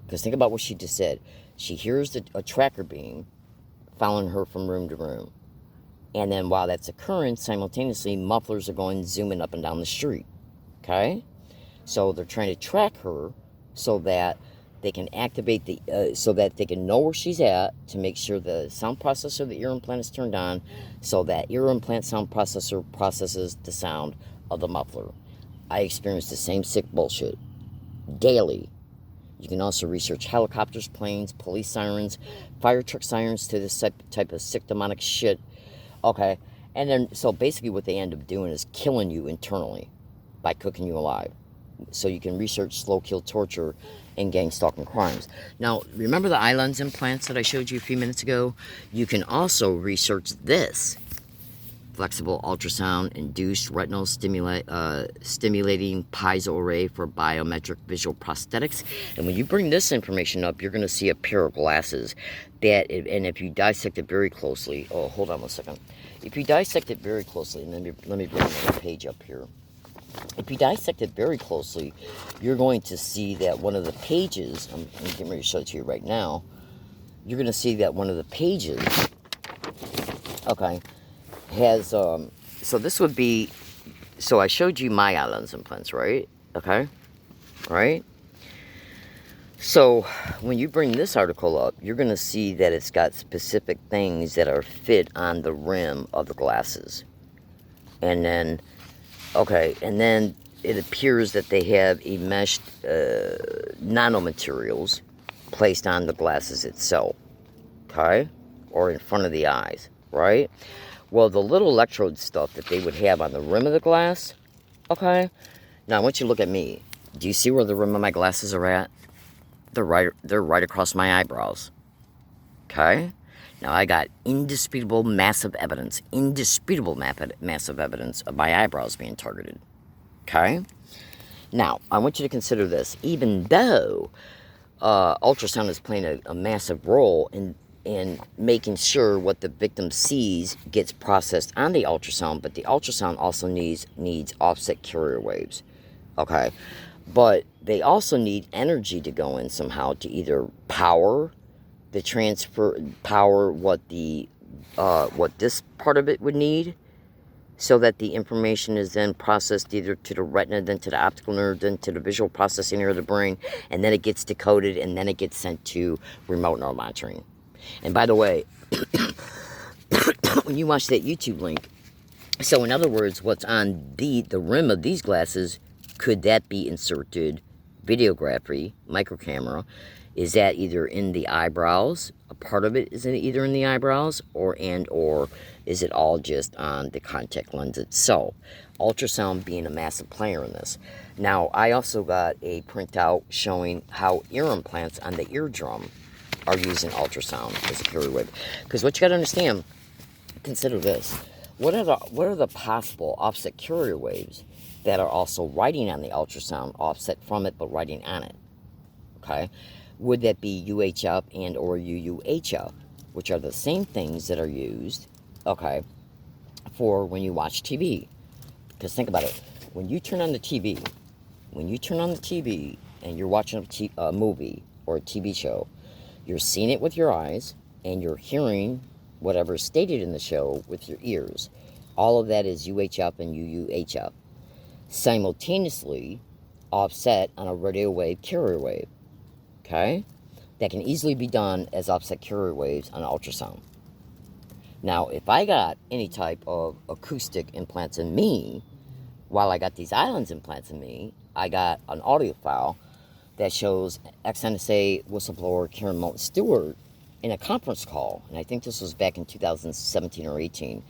Because think about what she just said. She hears a tracker beam following her from room to room. And then while that's occurring, simultaneously, mufflers are going zooming up and down the street. Okay? So they're trying to track her so that they can activate so that they can know where she's at, to make sure the sound processor of the ear implant is turned on, so that ear implant sound processor processes the sound of the muffler. I experience the same sick bullshit daily. You can also research helicopters, planes, police sirens, fire truck sirens, to this type of sick demonic shit. Okay, and then, so basically what they end up doing is killing you internally by cooking you alive. So you can research slow kill torture and gang stalking crimes. Now, remember the eye lens implants that I showed you a few minutes ago? You can also research this. Flexible ultrasound induced retinal stimulating piezo array for biometric visual prosthetics. And when you bring this information up, you're going to see a pair of glasses that, and if you dissect it very closely, oh, hold on one second. If you dissect it very closely, and let me bring another page up here. If you dissect it very closely, you're going to see that one of the pages, I'm getting ready to show it to you right now, you're going to see that one of the pages, okay, has, so this would be, so I showed you my eye lens implants, right? Okay, right? So when you bring this article up, you're going to see that it's got specific things that are fit on the rim of the glasses. And then, okay, and then it appears that they have enmeshed nanomaterials placed on the glasses itself, okay? Or in front of the eyes, right? Well, the little electrode stuff that they would have on the rim of the glass, okay? Now, I want you to look at me. Do you see where the rim of my glasses are at? They're right across my eyebrows, okay? Now, I got indisputable massive evidence of my eyebrows being targeted, okay? Now, I want you to consider this. Even though ultrasound is playing a massive role in making sure what the victim sees gets processed on the ultrasound, but the ultrasound also needs offset carrier waves, okay? But they also need energy to go in somehow to either power what this part of it would need, so that the information is then processed either to the retina, then to the optical nerve, then to the visual processing area of the brain, and then it gets decoded, and then it gets sent to remote neural monitoring. And by the way, when you watch that YouTube link, so in other words, what's on the rim of these glasses, could that be inserted videography, microcamera? Is that either in the eyebrows? A part of it is either in the eyebrows, or is it all just on the contact lens itself? Ultrasound being a massive player in this. Now, I also got a printout showing how ear implants on the eardrum are using ultrasound as a carrier wave. Because what you got to understand, consider this. What are the possible offset carrier waves that are also writing on the ultrasound, offset from it, but writing on it? Okay? Would that be UHF and or UUHF, which are the same things that are used, okay, for when you watch TV? Because think about it. When you turn on the TV and you're watching a movie or a TV show, you're seeing it with your eyes, and you're hearing whatever is stated in the show with your ears. All of that is UHF and UUHF. Simultaneously offset on a radio wave carrier wave. Okay? That can easily be done as offset carrier waves on ultrasound. Now, if I got any type of acoustic implants in me, while I got these islands implants in me, I got an audio file that shows ex-NSA whistleblower Karen Moulton Stewart in a conference call, and I think this was back in 2017 or 18,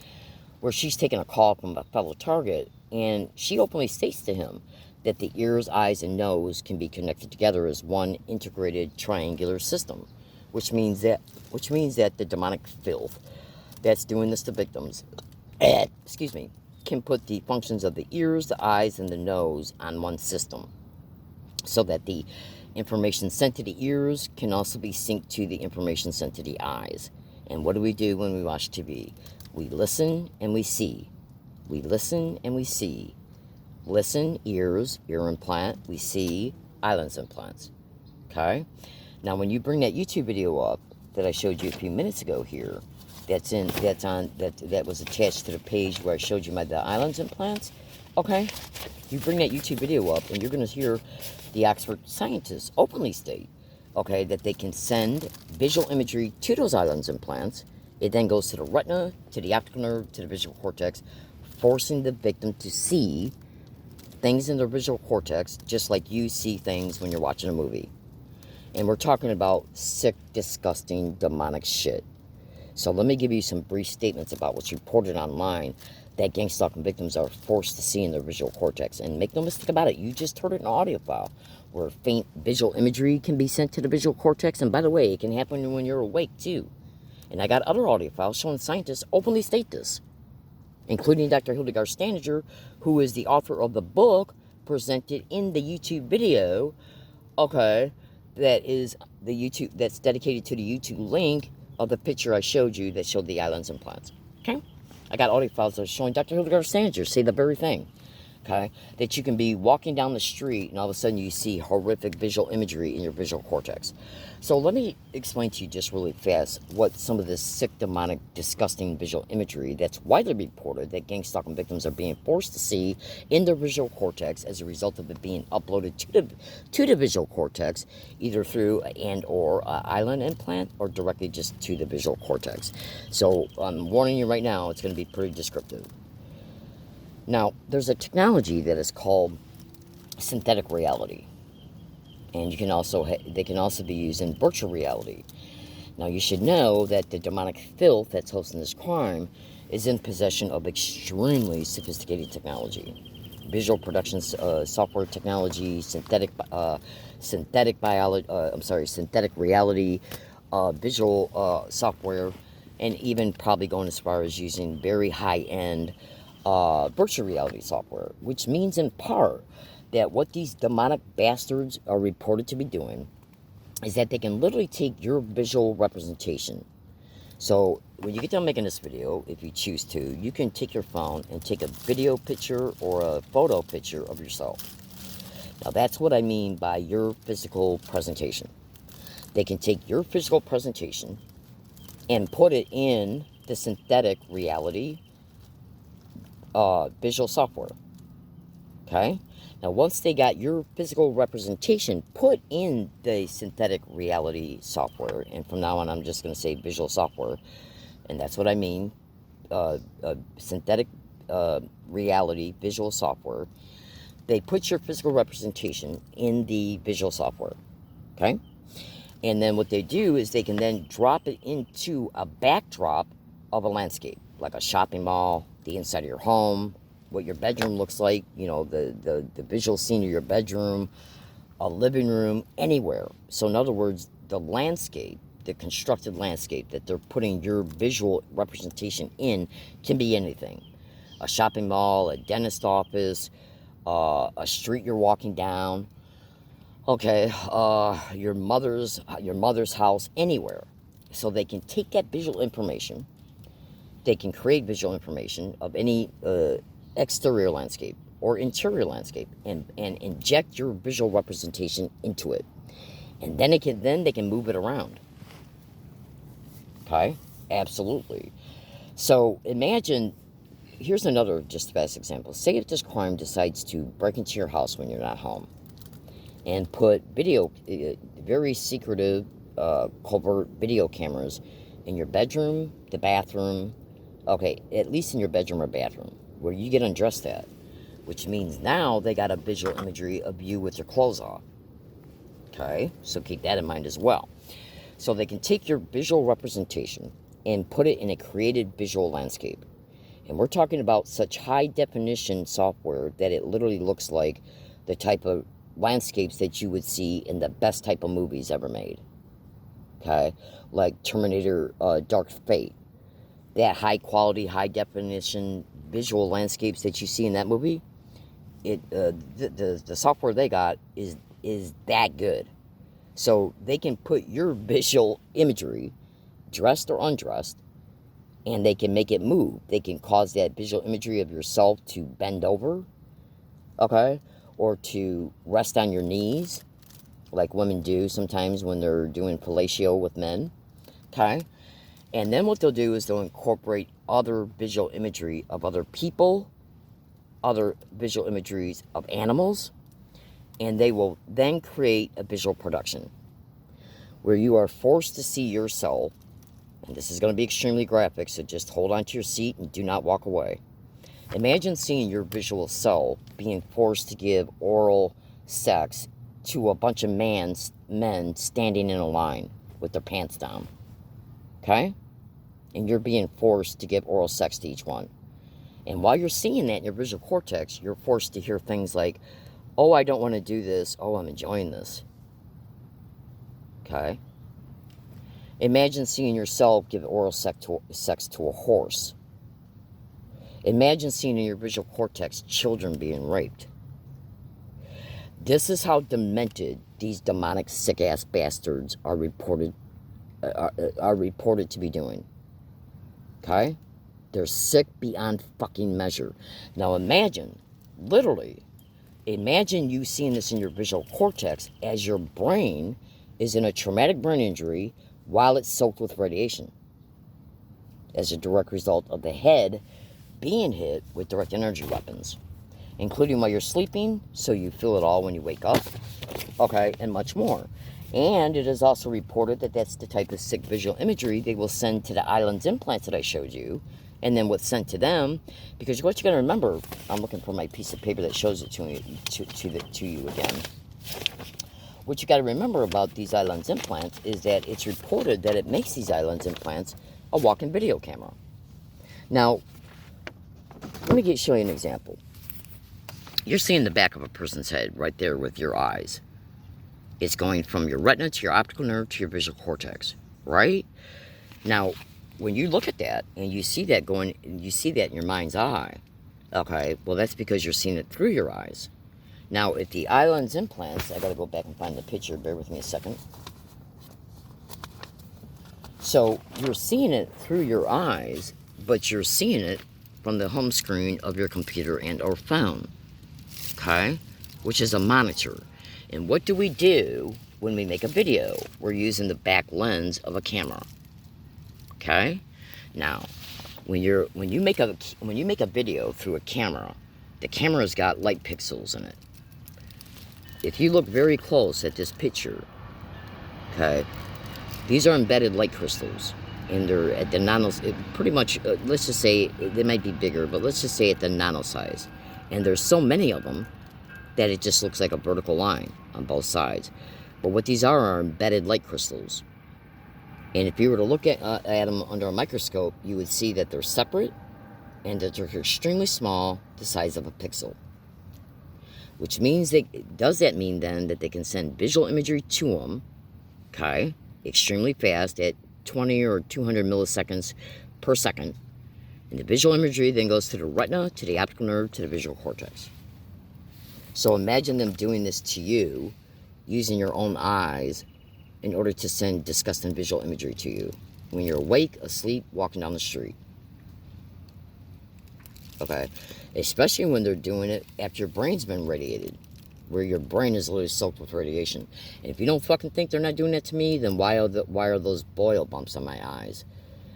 where she's taking a call from a fellow target, and she openly states to him that the ears, eyes, and nose can be connected together as one integrated triangular system, which means that the demonic filth that's doing this to victims, can put the functions of the ears, the eyes, and the nose on one system, so that the information sent to the ears can also be synced to the information sent to the eyes. And what do we do when we watch TV? We listen and we see. We listen and we see. Listen, ears, ear implant. We see, islands implants. Okay? Now, when you bring that YouTube video up that I showed you a few minutes ago here, that was attached to the page where I showed you the islands implants. Okay, you bring that YouTube video up, and you're going to hear the Oxford scientists openly state, okay, that they can send visual imagery to those islands implants. It then goes to the retina, to the optical nerve, to the visual cortex, forcing the victim to see things in their visual cortex, just like you see things when you're watching a movie. And we're talking about sick, disgusting, demonic shit. So let me give you some brief statements about what's reported online that gang stalking victims are forced to see in their visual cortex. And make no mistake about it, you just heard it in an audio file where faint visual imagery can be sent to the visual cortex. And by the way, it can happen when you're awake too. And I got other audio files showing scientists openly state this, including Dr. Hildegard Staninger, who is the author of the book presented in the YouTube video, okay, that's dedicated to the YouTube link of the picture I showed you that showed the islands implants. Okay? I got audio files that are showing Dr. Hildegard Staninger say the very thing. Okay? That you can be walking down the street and all of a sudden you see horrific visual imagery in your visual cortex. So let me explain to you just really fast what some of this sick, demonic, disgusting visual imagery that's widely reported that gang stalking victims are being forced to see in their visual cortex as a result of it being uploaded to the visual cortex, either through or island implant or directly just to the visual cortex. So I'm warning you right now, it's going to be pretty descriptive. Now, there's a technology that is called synthetic reality. And they can also be used in virtual reality. Now, you should know that the demonic filth that's hosting this crime is in possession of extremely sophisticated technology. Visual production software technology, synthetic reality, visual software, and even probably going as far as using very high-end virtual reality software, which means in part that what these demonic bastards are reported to be doing is that they can literally take your visual representation. So when you get done making this video, if you choose to, you can take your phone and take a video picture or a photo picture of yourself. Now that's what I mean by your physical presentation. They can take your physical presentation and put it in the synthetic reality visual software. Okay? Now, once they got your physical representation put in the synthetic reality software, and from now on I'm just going to say visual software, and that's what I mean, synthetic reality visual software, they put your physical representation in the visual software, okay? And then what they do is they can then drop it into a backdrop of a landscape, like a shopping mall, the inside of your home, what your bedroom looks like, the visual scene of your bedroom, a living room, anywhere. So in other words, the landscape, the constructed landscape that they're putting your visual representation in can be anything. A shopping mall, a dentist office, a street you're walking down, okay, your mother's house, anywhere. So they can take that visual information, they can create visual information of any exterior landscape or interior landscape and inject your visual representation into it, and then they can move it around. Okay, absolutely. So imagine, here's another just fast example. Say if this crime decides to break into your house when you're not home and put very secretive covert video cameras in your bedroom, the bathroom, okay, at least in your bedroom or bathroom, where you get undressed at, which means now they got a visual imagery of you with your clothes off. Okay, so keep that in mind as well. So they can take your visual representation and put it in a created visual landscape. And we're talking about such high definition software that it literally looks like the type of landscapes that you would see in the best type of movies ever made. Okay, like Terminator Dark Fate. That high quality, high definition visual landscapes that you see in that movie, the software they got is that good. So they can put your visual imagery, dressed or undressed, and they can make it move. They can cause that visual imagery of yourself to bend over, okay, or to rest on your knees, like women do sometimes when they're doing fellatio with men, okay? And then what they'll do is they'll incorporate other visual imagery of other people, other visual imageries of animals, and they will then create a visual production where you are forced to see yourself, and this is going to be extremely graphic, so just hold on to your seat and do not walk away. Imagine seeing your visual self being forced to give oral sex to a bunch of men standing in a line with their pants down. Okay? And you're being forced to give oral sex to each one. And while you're seeing that in your visual cortex, you're forced to hear things like, oh, I don't want to do this. Oh, I'm enjoying this. Okay? Imagine seeing yourself give oral sex to a horse. Imagine seeing in your visual cortex children being raped. This is how demented these demonic sick-ass bastards are reported to be doing. Okay? They're sick beyond fucking measure. Now imagine, literally, imagine you seeing this in your visual cortex as your brain is in a traumatic brain injury while it's soaked with radiation, as a direct result of the head being hit with direct energy weapons, including while you're sleeping, so you feel it all when you wake up, okay, and much more. And it is also reported that that's the type of sick visual imagery they will send to the islands implants that I showed you, and then what's sent to them, because what you got to remember, I'm looking for my piece of paper that shows it to you again. What you got to remember about these islands implants is that it's reported that it makes these islands implants a walk-in video camera. Now, let me show you an example. You're seeing the back of a person's head right there with your eyes. It's going from your retina to your optical nerve to your visual cortex, right? Now, when you look at that and you see that you see that in your mind's eye, okay, well, that's because you're seeing it through your eyes. Now, if the islands implants, I gotta go back and find the picture, bear with me a second. So, you're seeing it through your eyes, but you're seeing it from the home screen of your computer and or phone, okay, which is a monitor. And what do we do when we make a video? We're using the back lens of a camera, okay. Now, when you make a video through a camera, the camera's got light pixels in it. If you look very close at this picture, okay, these are embedded light crystals. And they're at the pretty much, let's just say, they might be bigger, but let's just say at the nano size. And there's so many of them that it just looks like a vertical line on both sides. But what these are embedded light crystals. And if you were to look at them under a microscope, you would see that they're separate and that they're extremely small, the size of a pixel. Which means, does that mean then that they can send visual imagery to them, okay, extremely fast at 20 or 200 milliseconds per second, and the visual imagery then goes to the retina, to the optical nerve, to the visual cortex. So imagine them doing this to you using your own eyes in order to send disgusting visual imagery to you when you're awake, asleep, walking down the street. Okay, especially when they're doing it after your brain's been radiated, where your brain is literally soaked with radiation. And if you don't fucking think they're not doing that to me, then why are those boil bumps on my eyes?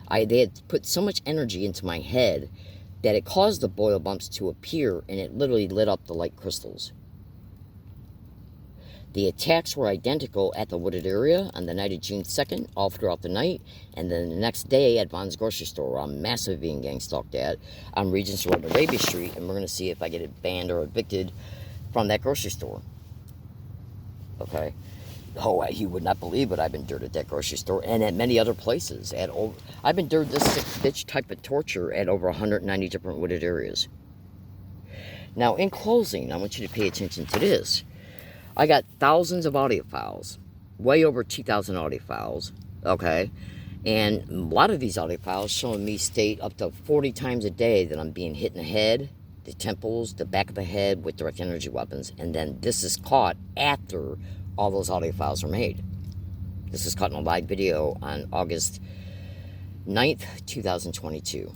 They had put so much energy into my head that it caused the boil bumps to appear, and it literally lit up the light crystals. The attacks were identical at the wooded area on the night of June 2nd, all throughout the night, and then the next day at Vaughn's grocery store, where I'm massively being gang stalked at, on Regents Road and Arabia Street, and we're going to see if I get it banned or evicted from that grocery store. Okay? Oh, you would not believe what I've endured at that grocery store and at many other places. I've endured this bitch type of torture at over 190 different wooded areas. Now, in closing, I want you to pay attention to this. I got thousands of audio files, way over 2,000 audio files, okay? And a lot of these audio files showing me state up to 40 times a day that I'm being hit in the head, the temples, the back of the head with direct energy weapons. And then this is caught after all those audio files were made. This is caught in a live video on August 9th, 2022.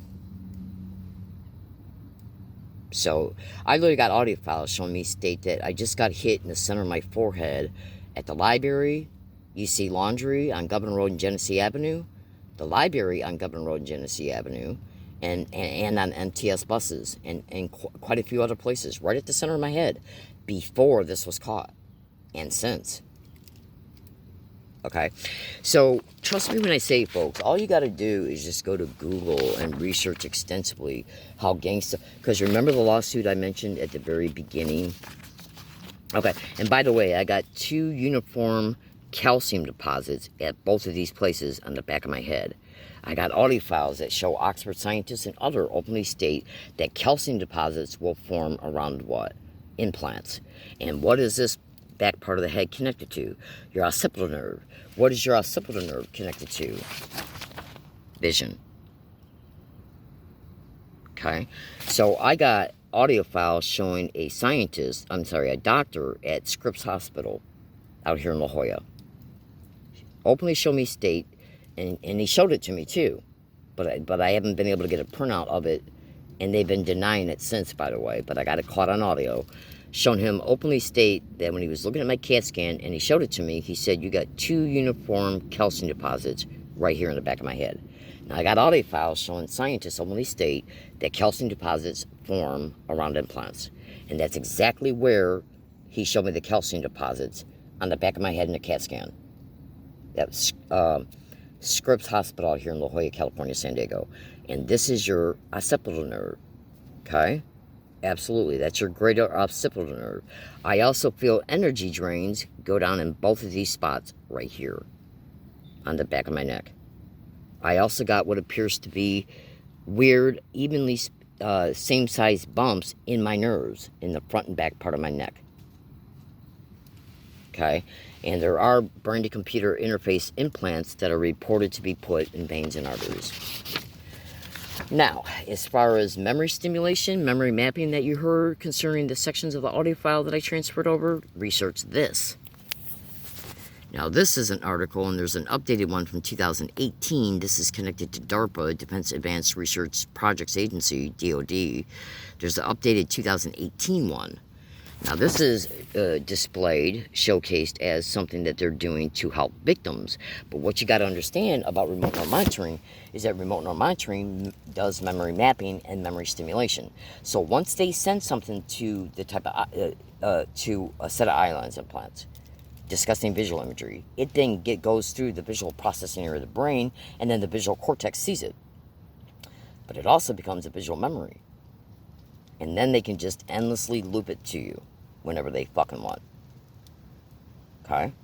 So I literally got audio files showing me state that I just got hit in the center of my forehead at the library, UC Laundry on Governor Road and Genesee Avenue, the library on Governor Road and Genesee Avenue, and on MTS buses, and quite a few other places, right at the center of my head, before this was caught, and since. Okay, so trust me when I say, folks, all you got to do is just go to Google and research extensively how gangsta, because remember the lawsuit I mentioned at the very beginning? Okay, and by the way, I got 2 uniform calcium deposits at both of these places on the back of my head. I got audio files that show Oxford scientists and others openly state that calcium deposits will form around what? Implants. And what is this back part of the head connected to? Your occipital nerve. What is your occipital nerve connected to? Vision. Okay, so I got audio files showing a doctor at Scripps Hospital out here in La Jolla openly show me state, and he showed it to me too, but I haven't been able to get a printout of it, and they've been denying it since, by the way, but I got it caught on audio, shown him openly state that when he was looking at my CAT scan and he showed it to me, he said, you got 2 uniform calcium deposits right here in the back of my head. Now, I got audio files showing scientists openly state that calcium deposits form around implants. And that's exactly where he showed me the calcium deposits on the back of my head in the CAT scan. That's Scripps Hospital here in La Jolla, California, San Diego. And this is your occipital nerve, okay? Absolutely, that's your greater occipital nerve. I also feel energy drains go down in both of these spots right here on the back of my neck. I also got what appears to be weird, evenly same-sized bumps in my nerves in the front and back part of my neck. Okay, and there are brain-to-computer interface implants that are reported to be put in veins and arteries. Now, as far as memory stimulation, memory mapping that you heard concerning the sections of the audio file that I transferred over, research this. Now, this is an article, and there's an updated one from 2018. This is connected to DARPA, Defense Advanced Research Projects Agency, DoD. There's the updated 2018 one. Now, this is displayed, showcased as something that they're doing to help victims. But what you got to understand about remote neural monitoring is that remote neural monitoring does memory mapping and memory stimulation. So once they send something to the type of to a set of eye lens implants, discussing visual imagery, it then goes through the visual processing area of the brain, and then the visual cortex sees it. But it also becomes a visual memory. And then they can just endlessly loop it to you whenever they fucking want. Okay?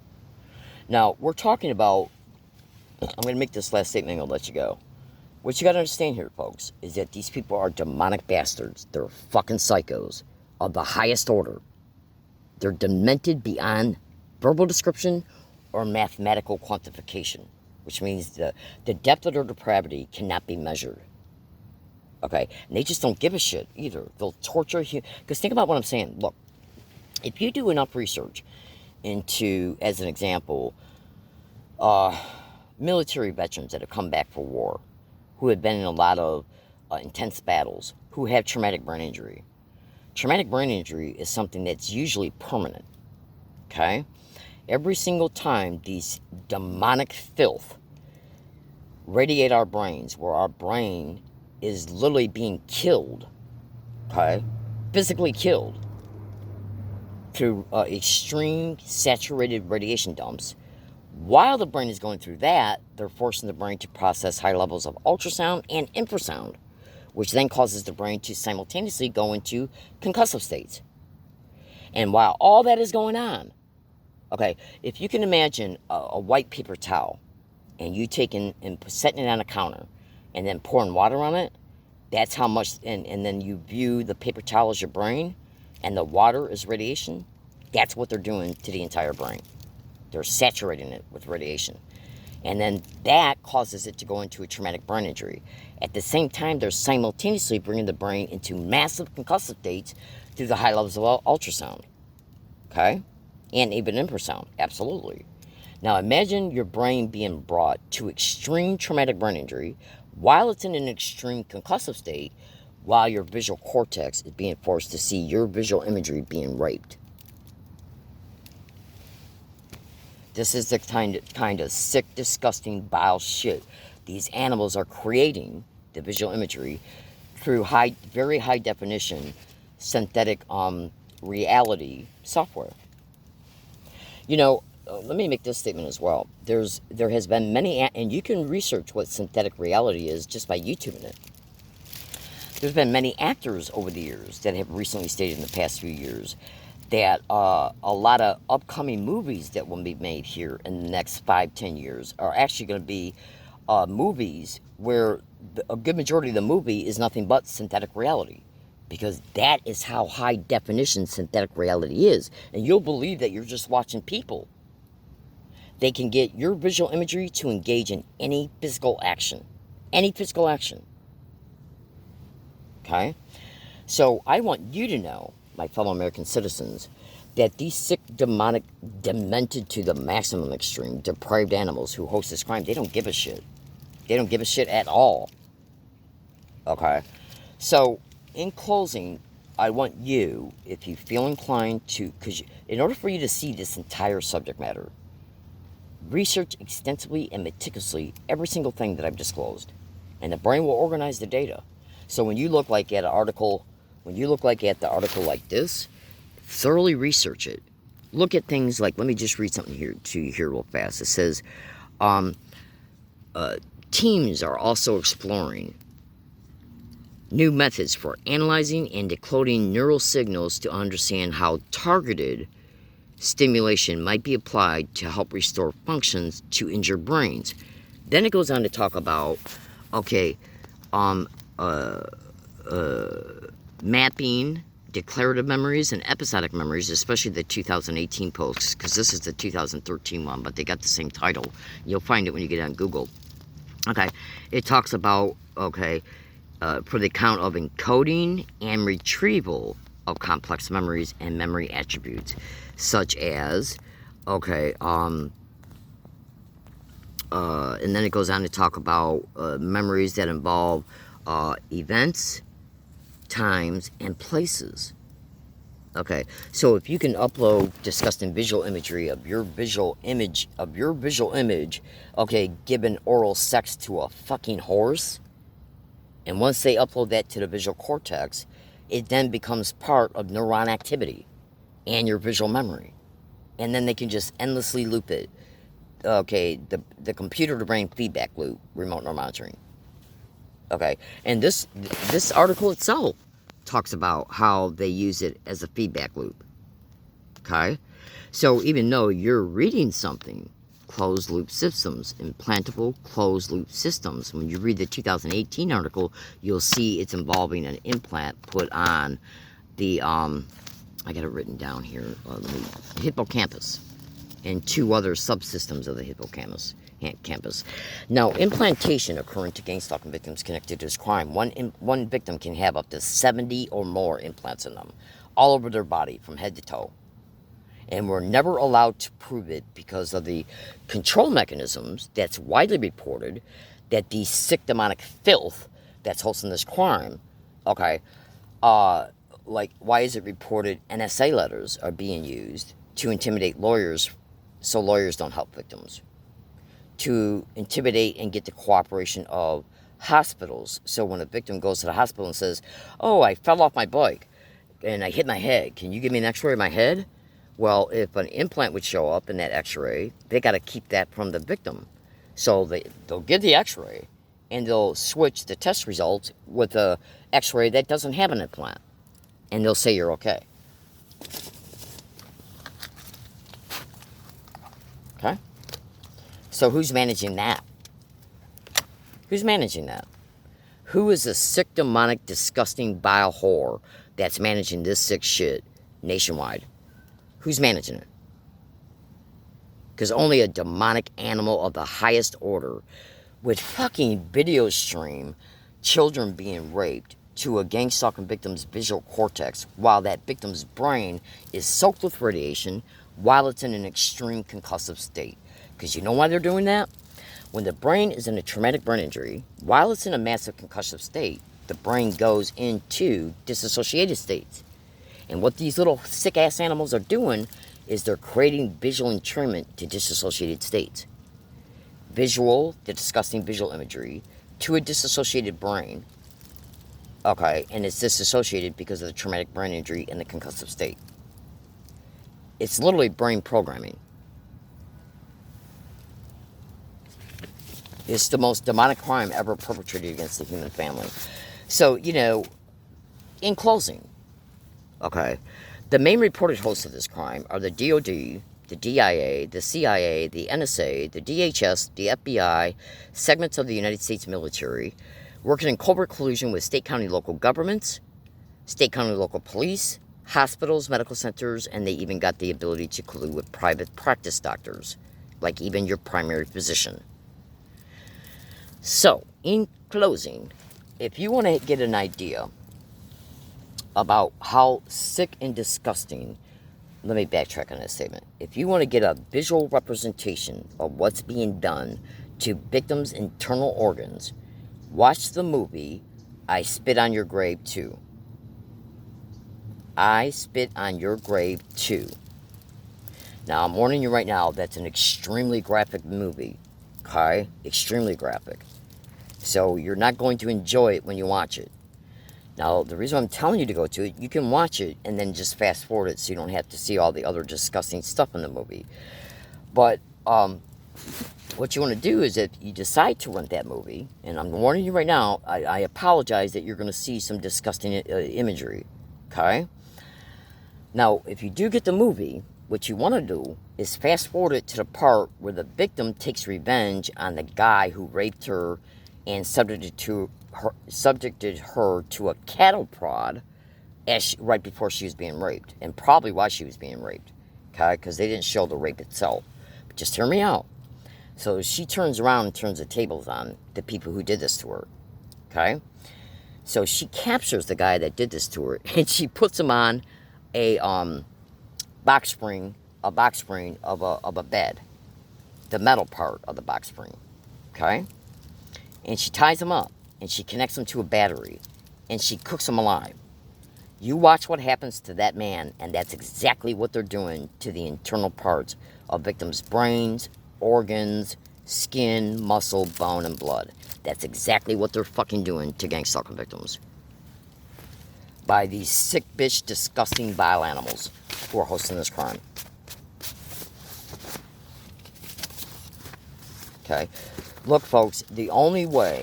Now, we're talking about, I'm going to make this last statement and I'll let you go. What you got to understand here, folks, is that these people are demonic bastards. They're fucking psychos of the highest order. They're demented beyond verbal description or mathematical quantification, which means the depth of their depravity cannot be measured. Okay, and they just don't give a shit either. They'll torture you. Because think about what I'm saying. Look, if you do enough research into, as an example, military veterans that have come back for war, who have been in a lot of intense battles, who have traumatic brain injury. Traumatic brain injury is something that's usually permanent. Okay? Every single time these demonic filth radiate our brains, where our brain is literally being killed, okay? Physically killed. through extreme saturated radiation dumps. While the brain is going through that, they're forcing the brain to process high levels of ultrasound and infrasound, which then causes the brain to simultaneously go into concussive states. And while all that is going on, okay, if you can imagine a white paper towel, and you taking and setting it on a counter, and then pouring water on it, that's how much, and then you view the paper towel as your brain, and the water is radiation, that's what they're doing to the entire brain. They're saturating it with radiation. And then that causes it to go into a traumatic brain injury. At the same time, they're simultaneously bringing the brain into massive concussive states through the high levels of ultrasound. Okay? And even infrasound. Absolutely. Now imagine your brain being brought to extreme traumatic brain injury while it's in an extreme concussive state, while your visual cortex is being forced to see your visual imagery being raped. This is the kind of sick, disgusting, vile shit these animals are creating, the visual imagery, through very high definition synthetic reality software. You know, let me make this statement as well. There has been many, and you can research what synthetic reality is just by YouTubing it. There's been many actors over the years that have recently stated in the past few years that a lot of upcoming movies that will be made here in the next 5-10 years are actually going to be movies where a good majority of the movie is nothing but synthetic reality, because that is how high definition synthetic reality is. And you'll believe that you're just watching people. They can get your visual imagery to engage in any physical action. Any physical action. Okay? So I want you to know, my fellow American citizens, that these sick, demonic, demented to the maximum extreme, depraved animals who host this crime, they don't give a shit. They don't give a shit at all. Okay? So, in closing, I want you, if you feel inclined to, because in order for you to see this entire subject matter, research extensively and meticulously every single thing that I've disclosed. And the brain will organize the data. So when you look like at an article, the article like this, thoroughly research it. Look at things like, let me just read something here to you here real fast. It says, teams are also exploring new methods for analyzing and decoding neural signals to understand how targeted stimulation might be applied to help restore functions to injured brains. Then it goes on to talk about, okay, mapping declarative memories and episodic memories, especially the 2018 posts, because this is the 2013 one, but they got the same title. You'll find it when you get on Google. Okay, it talks about, okay, for the count of encoding and retrieval of complex memories and memory attributes, such as, okay, and then it goes on to talk about memories that involve events, times, and places. Okay, so if you can upload disgusting visual imagery of your visual image, okay, giving oral sex to a fucking horse, and once they upload that to the visual cortex, it then becomes part of neuron activity and your visual memory. And then they can just endlessly loop it. Okay, the computer to brain feedback loop, remote neuromonitoring. Okay, and this article itself talks about how they use it as a feedback loop. Okay, so even though you're reading something, closed loop systems, implantable closed loop systems, when you read the 2018 article, you'll see it's involving an implant put on the I got it written down here, hippocampus, and two other subsystems of the hippocampus. Now, implantation occurring to gang-stalking victims connected to this crime. One victim can have up to 70 or more implants in them, all over their body, from head to toe. And we're never allowed to prove it because of the control mechanisms that's widely reported that the sick demonic filth that's hosting this crime, okay, like, why is it reported NSA letters are being used to intimidate lawyers so lawyers don't help victims? To intimidate and get the cooperation of hospitals. So when a victim goes to the hospital and says, oh, I fell off my bike and I hit my head. Can you give me an x-ray of my head? Well, if an implant would show up in that x-ray, they got to keep that from the victim. So they'll get the x-ray, and they'll switch the test results with a x-ray that doesn't have an implant. And they'll say you're okay. Okay? So who's managing that? Who's managing that? Who is the sick, demonic, disgusting, vile whore that's managing this sick shit nationwide? Who's managing it? Because only a demonic animal of the highest order would fucking video stream children being raped to a gang-stalking victim's visual cortex while that victim's brain is soaked with radiation while it's in an extreme concussive state. Because you know why they're doing that? When the brain is in a traumatic brain injury, while it's in a massive concussive state, the brain goes into disassociated states. And what these little sick-ass animals are doing is they're creating visual entrainment to disassociated states. The disgusting visual imagery, to a disassociated brain. Okay, and it's disassociated because of the traumatic brain injury and the concussive state. It's literally brain programming. It's the most demonic crime ever perpetrated against the human family. So, in closing, okay, the main reported hosts of this crime are the DOD, the DIA, the CIA, the NSA, the DHS, the FBI, segments of the United States military, working in covert collusion with state, county, local governments, state, county, local police, hospitals, medical centers, and they even got the ability to collude with private practice doctors, like even your primary physician. So, in closing, if you want to get an idea about how sick and disgusting, let me backtrack on that statement. If you want to get a visual representation of what's being done to victims' internal organs, watch the movie I Spit on Your Grave 2. I Spit on Your Grave 2. Now, I'm warning you right now, that's an extremely graphic movie. Okay? Extremely graphic. So you're not going to enjoy it when you watch it. Now, the reason I'm telling you to go to it, you can watch it and then just fast forward it so you don't have to see all the other disgusting stuff in the movie. But what you want to do is if you decide to rent that movie, and I'm warning you right now, I apologize that you're going to see some disgusting imagery. Okay? Now, if you do get the movie, what you want to do is fast forward it to the part where the victim takes revenge on the guy who raped her and subjected her to a cattle prod right before she was being raped, and probably while she was being raped, okay? Because they didn't show the rape itself. But just hear me out. So she turns around and turns the tables on the people who did this to her, okay? So she captures the guy that did this to her, and she puts him on a box spring of a bed, the metal part of the box spring, okay? And she ties him up, and she connects him to a battery, and she cooks him alive. You watch what happens to that man, and that's exactly what they're doing to the internal parts of victims' brains, organs, skin, muscle, bone, and blood. That's exactly what they're fucking doing to gang-stalking victims. By these sick, bitch, disgusting, vile animals who are hosting this crime. Okay? Look, folks, the only way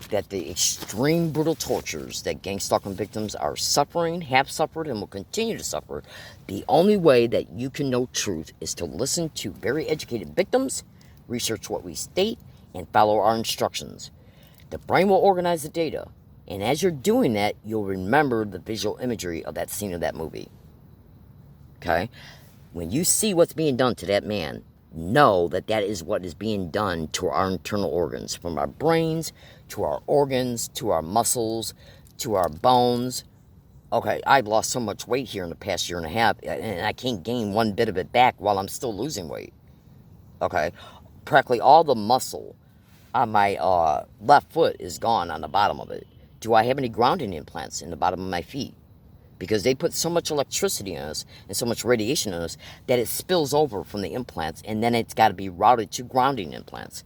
that the extreme brutal tortures that gang-stalking victims are suffering, have suffered, and will continue to suffer, the only way that you can know truth is to listen to very educated victims, research what we state, and follow our instructions. The brain will organize the data, and as you're doing that, you'll remember the visual imagery of that scene of that movie. Okay? When you see what's being done to that man, know that that is what is being done to our internal organs, from our brains to our organs to our muscles to our bones. Okay, I've lost so much weight here in the past year and a half, and I can't gain one bit of it back while I'm still losing weight. Okay, practically all the muscle on my left foot is gone on the bottom of it. Do I have any grounding implants in the bottom of my feet? Because they put so much electricity in us and so much radiation in us that it spills over from the implants, and then it's got to be routed to grounding implants.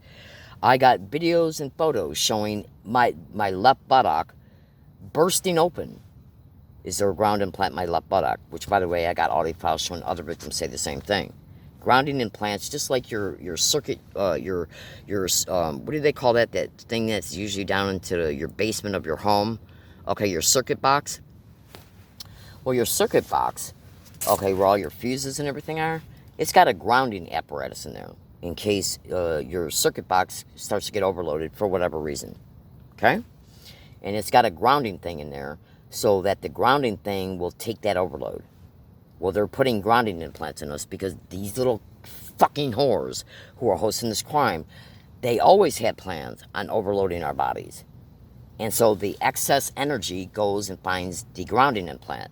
I got videos and photos showing my left buttock bursting open is there a ground implant in my left buttock, which, by the way, I got audio files showing other victims say the same thing. Grounding implants, just like your circuit, what do they call that? That thing that's usually down into your basement of your home. Okay, your circuit box. Well, your circuit box, okay, where all your fuses and everything are, it's got a grounding apparatus in there in case your circuit box starts to get overloaded for whatever reason. Okay? And it's got a grounding thing in there so that the grounding thing will take that overload. Well, they're putting grounding implants in us because these little fucking whores who are hosting this crime, they always had plans on overloading our bodies. And so the excess energy goes and finds the grounding implant.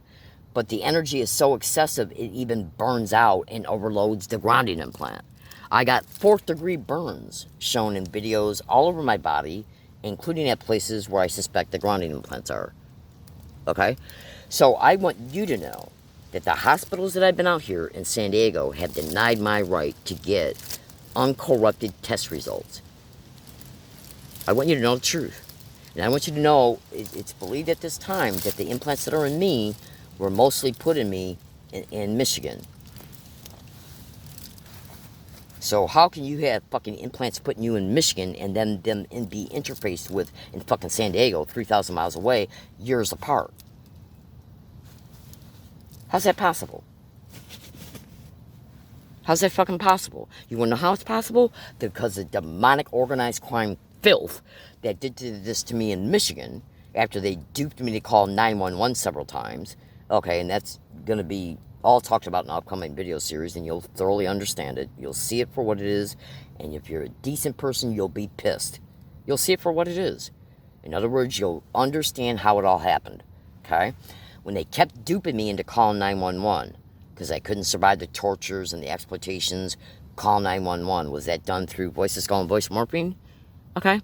But the energy is so excessive, it even burns out and overloads the grounding implant. I got 4th degree burns shown in videos all over my body, including at places where I suspect the grounding implants are. Okay? So I want you to know that the hospitals that I've been out here in San Diego have denied my right to get uncorrupted test results. I want you to know the truth. And I want you to know it's believed at this time that the implants that are in me were mostly put in me in Michigan. So how can you have fucking implants put in you in Michigan and then them be interfaced with in fucking San Diego, 3,000 miles away, years apart? How's that possible? How's that fucking possible? You wanna know how it's possible? Because the demonic organized crime filth that did this to me in Michigan after they duped me to call 911 several times. Okay, and that's gonna be all talked about in an upcoming video series, and you'll thoroughly understand it. You'll see it for what it is, and if you're a decent person, you'll be pissed. You'll see it for what it is. In other words, you'll understand how it all happened, okay? When they kept duping me into calling 911, because I couldn't survive the tortures and the exploitations, call 911. Was that done through voice to skull and voice morphine? Okay.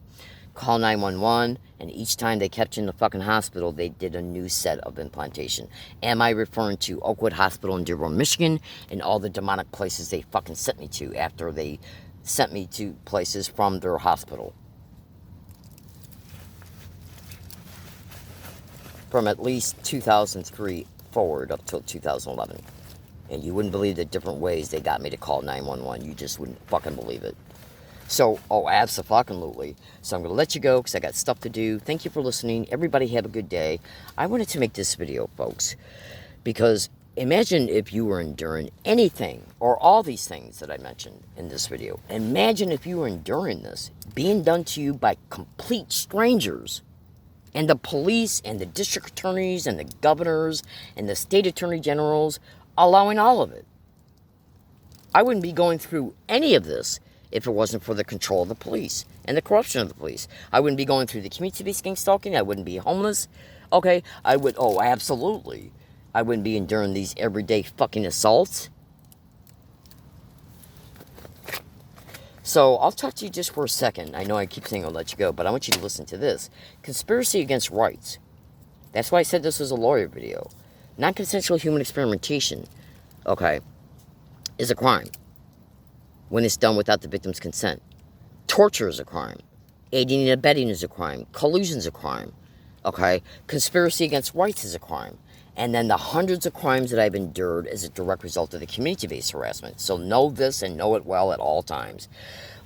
Call 911, and each time they kept you in the fucking hospital, they did a new set of implantation. Am I referring to Oakwood Hospital in Dearborn, Michigan, and all the demonic places they fucking sent me to after they sent me to places from their hospital? From at least 2003 forward up till 2011. And you wouldn't believe the different ways they got me to call 911. You just wouldn't fucking believe it. So, abso-fucking-lutely. So I'm going to let you go because I got stuff to do. Thank you for listening. Everybody have a good day. I wanted to make this video, folks, because imagine if you were enduring anything or all these things that I mentioned in this video. Imagine if you were enduring this being done to you by complete strangers. And the police and the district attorneys and the governors and the state attorney generals allowing all of it. I wouldn't be going through any of this if it wasn't for the control of the police and the corruption of the police. I wouldn't be going through the community-based gang stalking. I wouldn't be homeless. Okay, I would, absolutely. I wouldn't be enduring these everyday fucking assaults. So, I'll talk to you just for a second. I know I keep saying I'll let you go, but I want you to listen to this. Conspiracy against rights. That's why I said this was a lawyer video. Non-consensual human experimentation, okay, is a crime when it's done without the victim's consent. Torture is a crime. Aiding and abetting is a crime. Collusion is a crime. Okay? Conspiracy against rights is a crime. And then the hundreds of crimes that I've endured is a direct result of the community-based harassment. So know this and know it well at all times.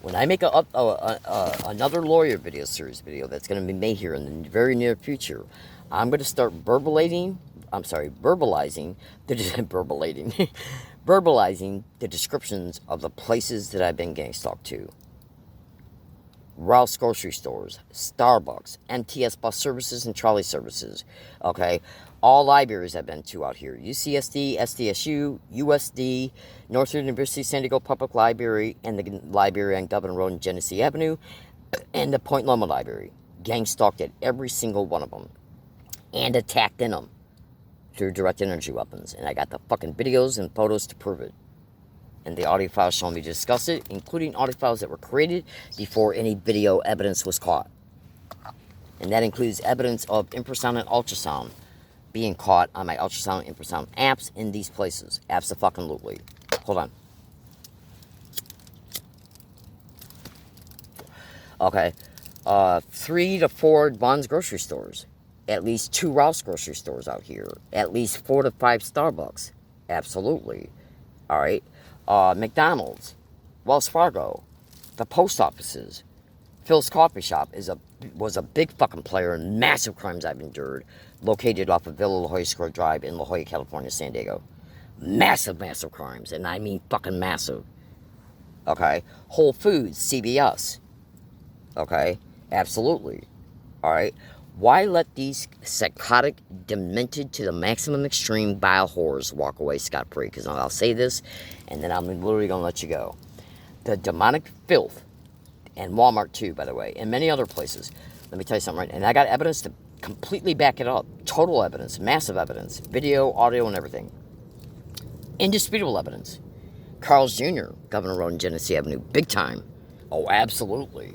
When I make another lawyer video series video that's going to be made here in the very near future, I'm going to start verbalizing the descriptions of the places that I've been gang stalked to. Ralph's grocery stores, Starbucks, MTS bus services and trolley services. Okay, all libraries I've been to out here. UCSD, SDSU, USD, Northern University San Diego Public Library, and the library on Governor Road and Genesee Avenue, and the Point Loma Library. Gang stalked at every single one of them. And attacked in them through direct energy weapons. And I got the fucking videos and photos to prove it. And the audio files showing me to discuss it, including audio files that were created before any video evidence was caught. And that includes evidence of infrasound and ultrasound being caught on my ultrasound and infrasound apps in these places. Abso-fucking-lutely. Hold on. Okay. 3 to 4 Vons grocery stores. At least 2 Rouse grocery stores out here. At least 4 to 5 Starbucks. Absolutely. All right. McDonald's, Wells Fargo, the post offices, Phil's Coffee Shop was a big fucking player in massive crimes I've endured, located off of Villa La Jolla Square Drive in La Jolla, California, San Diego. Massive, massive crimes, and I mean fucking massive. Okay? Whole Foods, CVS. Okay? Absolutely. All right? Why let these psychotic, demented to the maximum extreme bile whores walk away scot-free? Because I'll say this, and then I'm literally going to let you go. The demonic filth, and Walmart too, by the way, and many other places. Let me tell you something right now. And I got evidence to completely back it up. Total evidence, massive evidence, video, audio, and everything. Indisputable evidence. Carl's Jr., Governor Road and Genesee Avenue, big time. Oh, absolutely.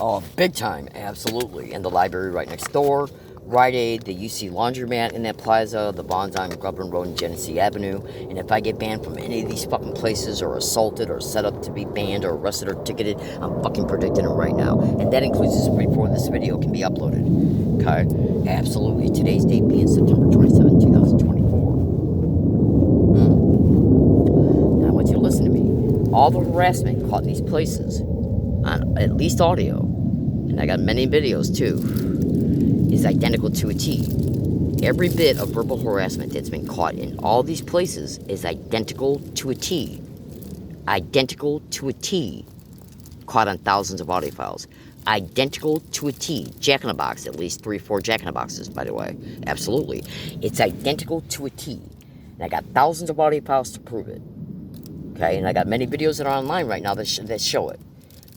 Oh, big time, absolutely. And the library right next door, Rite Aid, the UC Laundromat in that plaza, the Bonds on Governor Road and Genesee Avenue. And if I get banned from any of these fucking places, or assaulted, or set up to be banned, or arrested, or ticketed, I'm fucking predicting it right now. And that includes this before this video can be uploaded. Okay? Absolutely. Today's date being September 27, 2024. Now I want you to listen to me. All the harassment caught in these places, on at least audio, and I got many videos too, is identical to a T. Every bit of verbal harassment that's been caught in all these places is identical to a T. Identical to a T. Caught on thousands of audio files. Identical to a T. Jack in a Box, at least 3 or 4 Jack in a Boxes, by the way. Absolutely. It's identical to a T. And I got thousands of audio files to prove it. Okay, and I got many videos that are online right now that show it.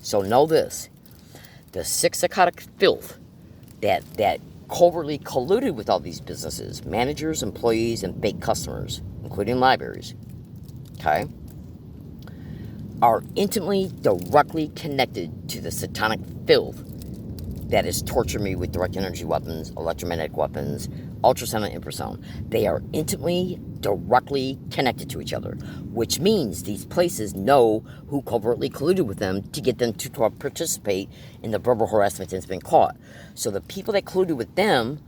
So know this, the sick psychotic filth that covertly colluded with all these businesses, managers, employees, and fake customers, including libraries, okay, are intimately, directly connected to the satanic filth that has tortured me with direct energy weapons, electromagnetic weapons, ultrasound and infrasound. They are intimately, directly connected to each other, which means these places know who covertly colluded with them to get them to participate in the verbal harassment that's been caught. So the people that colluded with them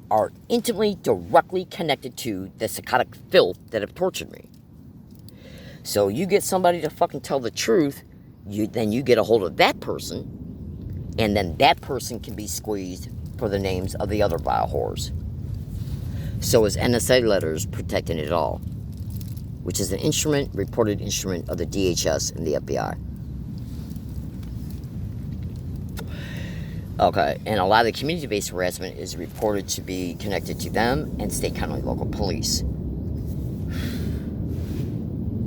are intimately, directly connected to the psychotic filth that have tortured me. So you get somebody to fucking tell the truth, then you get a hold of that person, and then that person can be squeezed for the names of the other vile whores. So is NSA letters protecting it all, which is an reported instrument of the DHS and the FBI. Okay, and a lot of the community-based harassment is reported to be connected to them and state, county, and local police.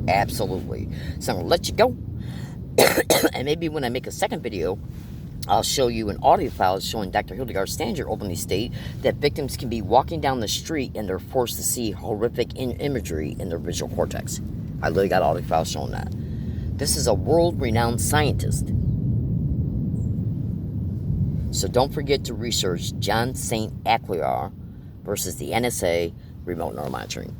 Absolutely. So I'm going to let you go. And maybe when I make a second video, I'll show you an audio file showing Dr. Hildegard Stanger openly state that victims can be walking down the street and they're forced to see horrific imagery in their visual cortex. I literally got audio files showing that. This is a world-renowned scientist. So don't forget to research John St. Aquilar versus the NSA remote neuromonitoring.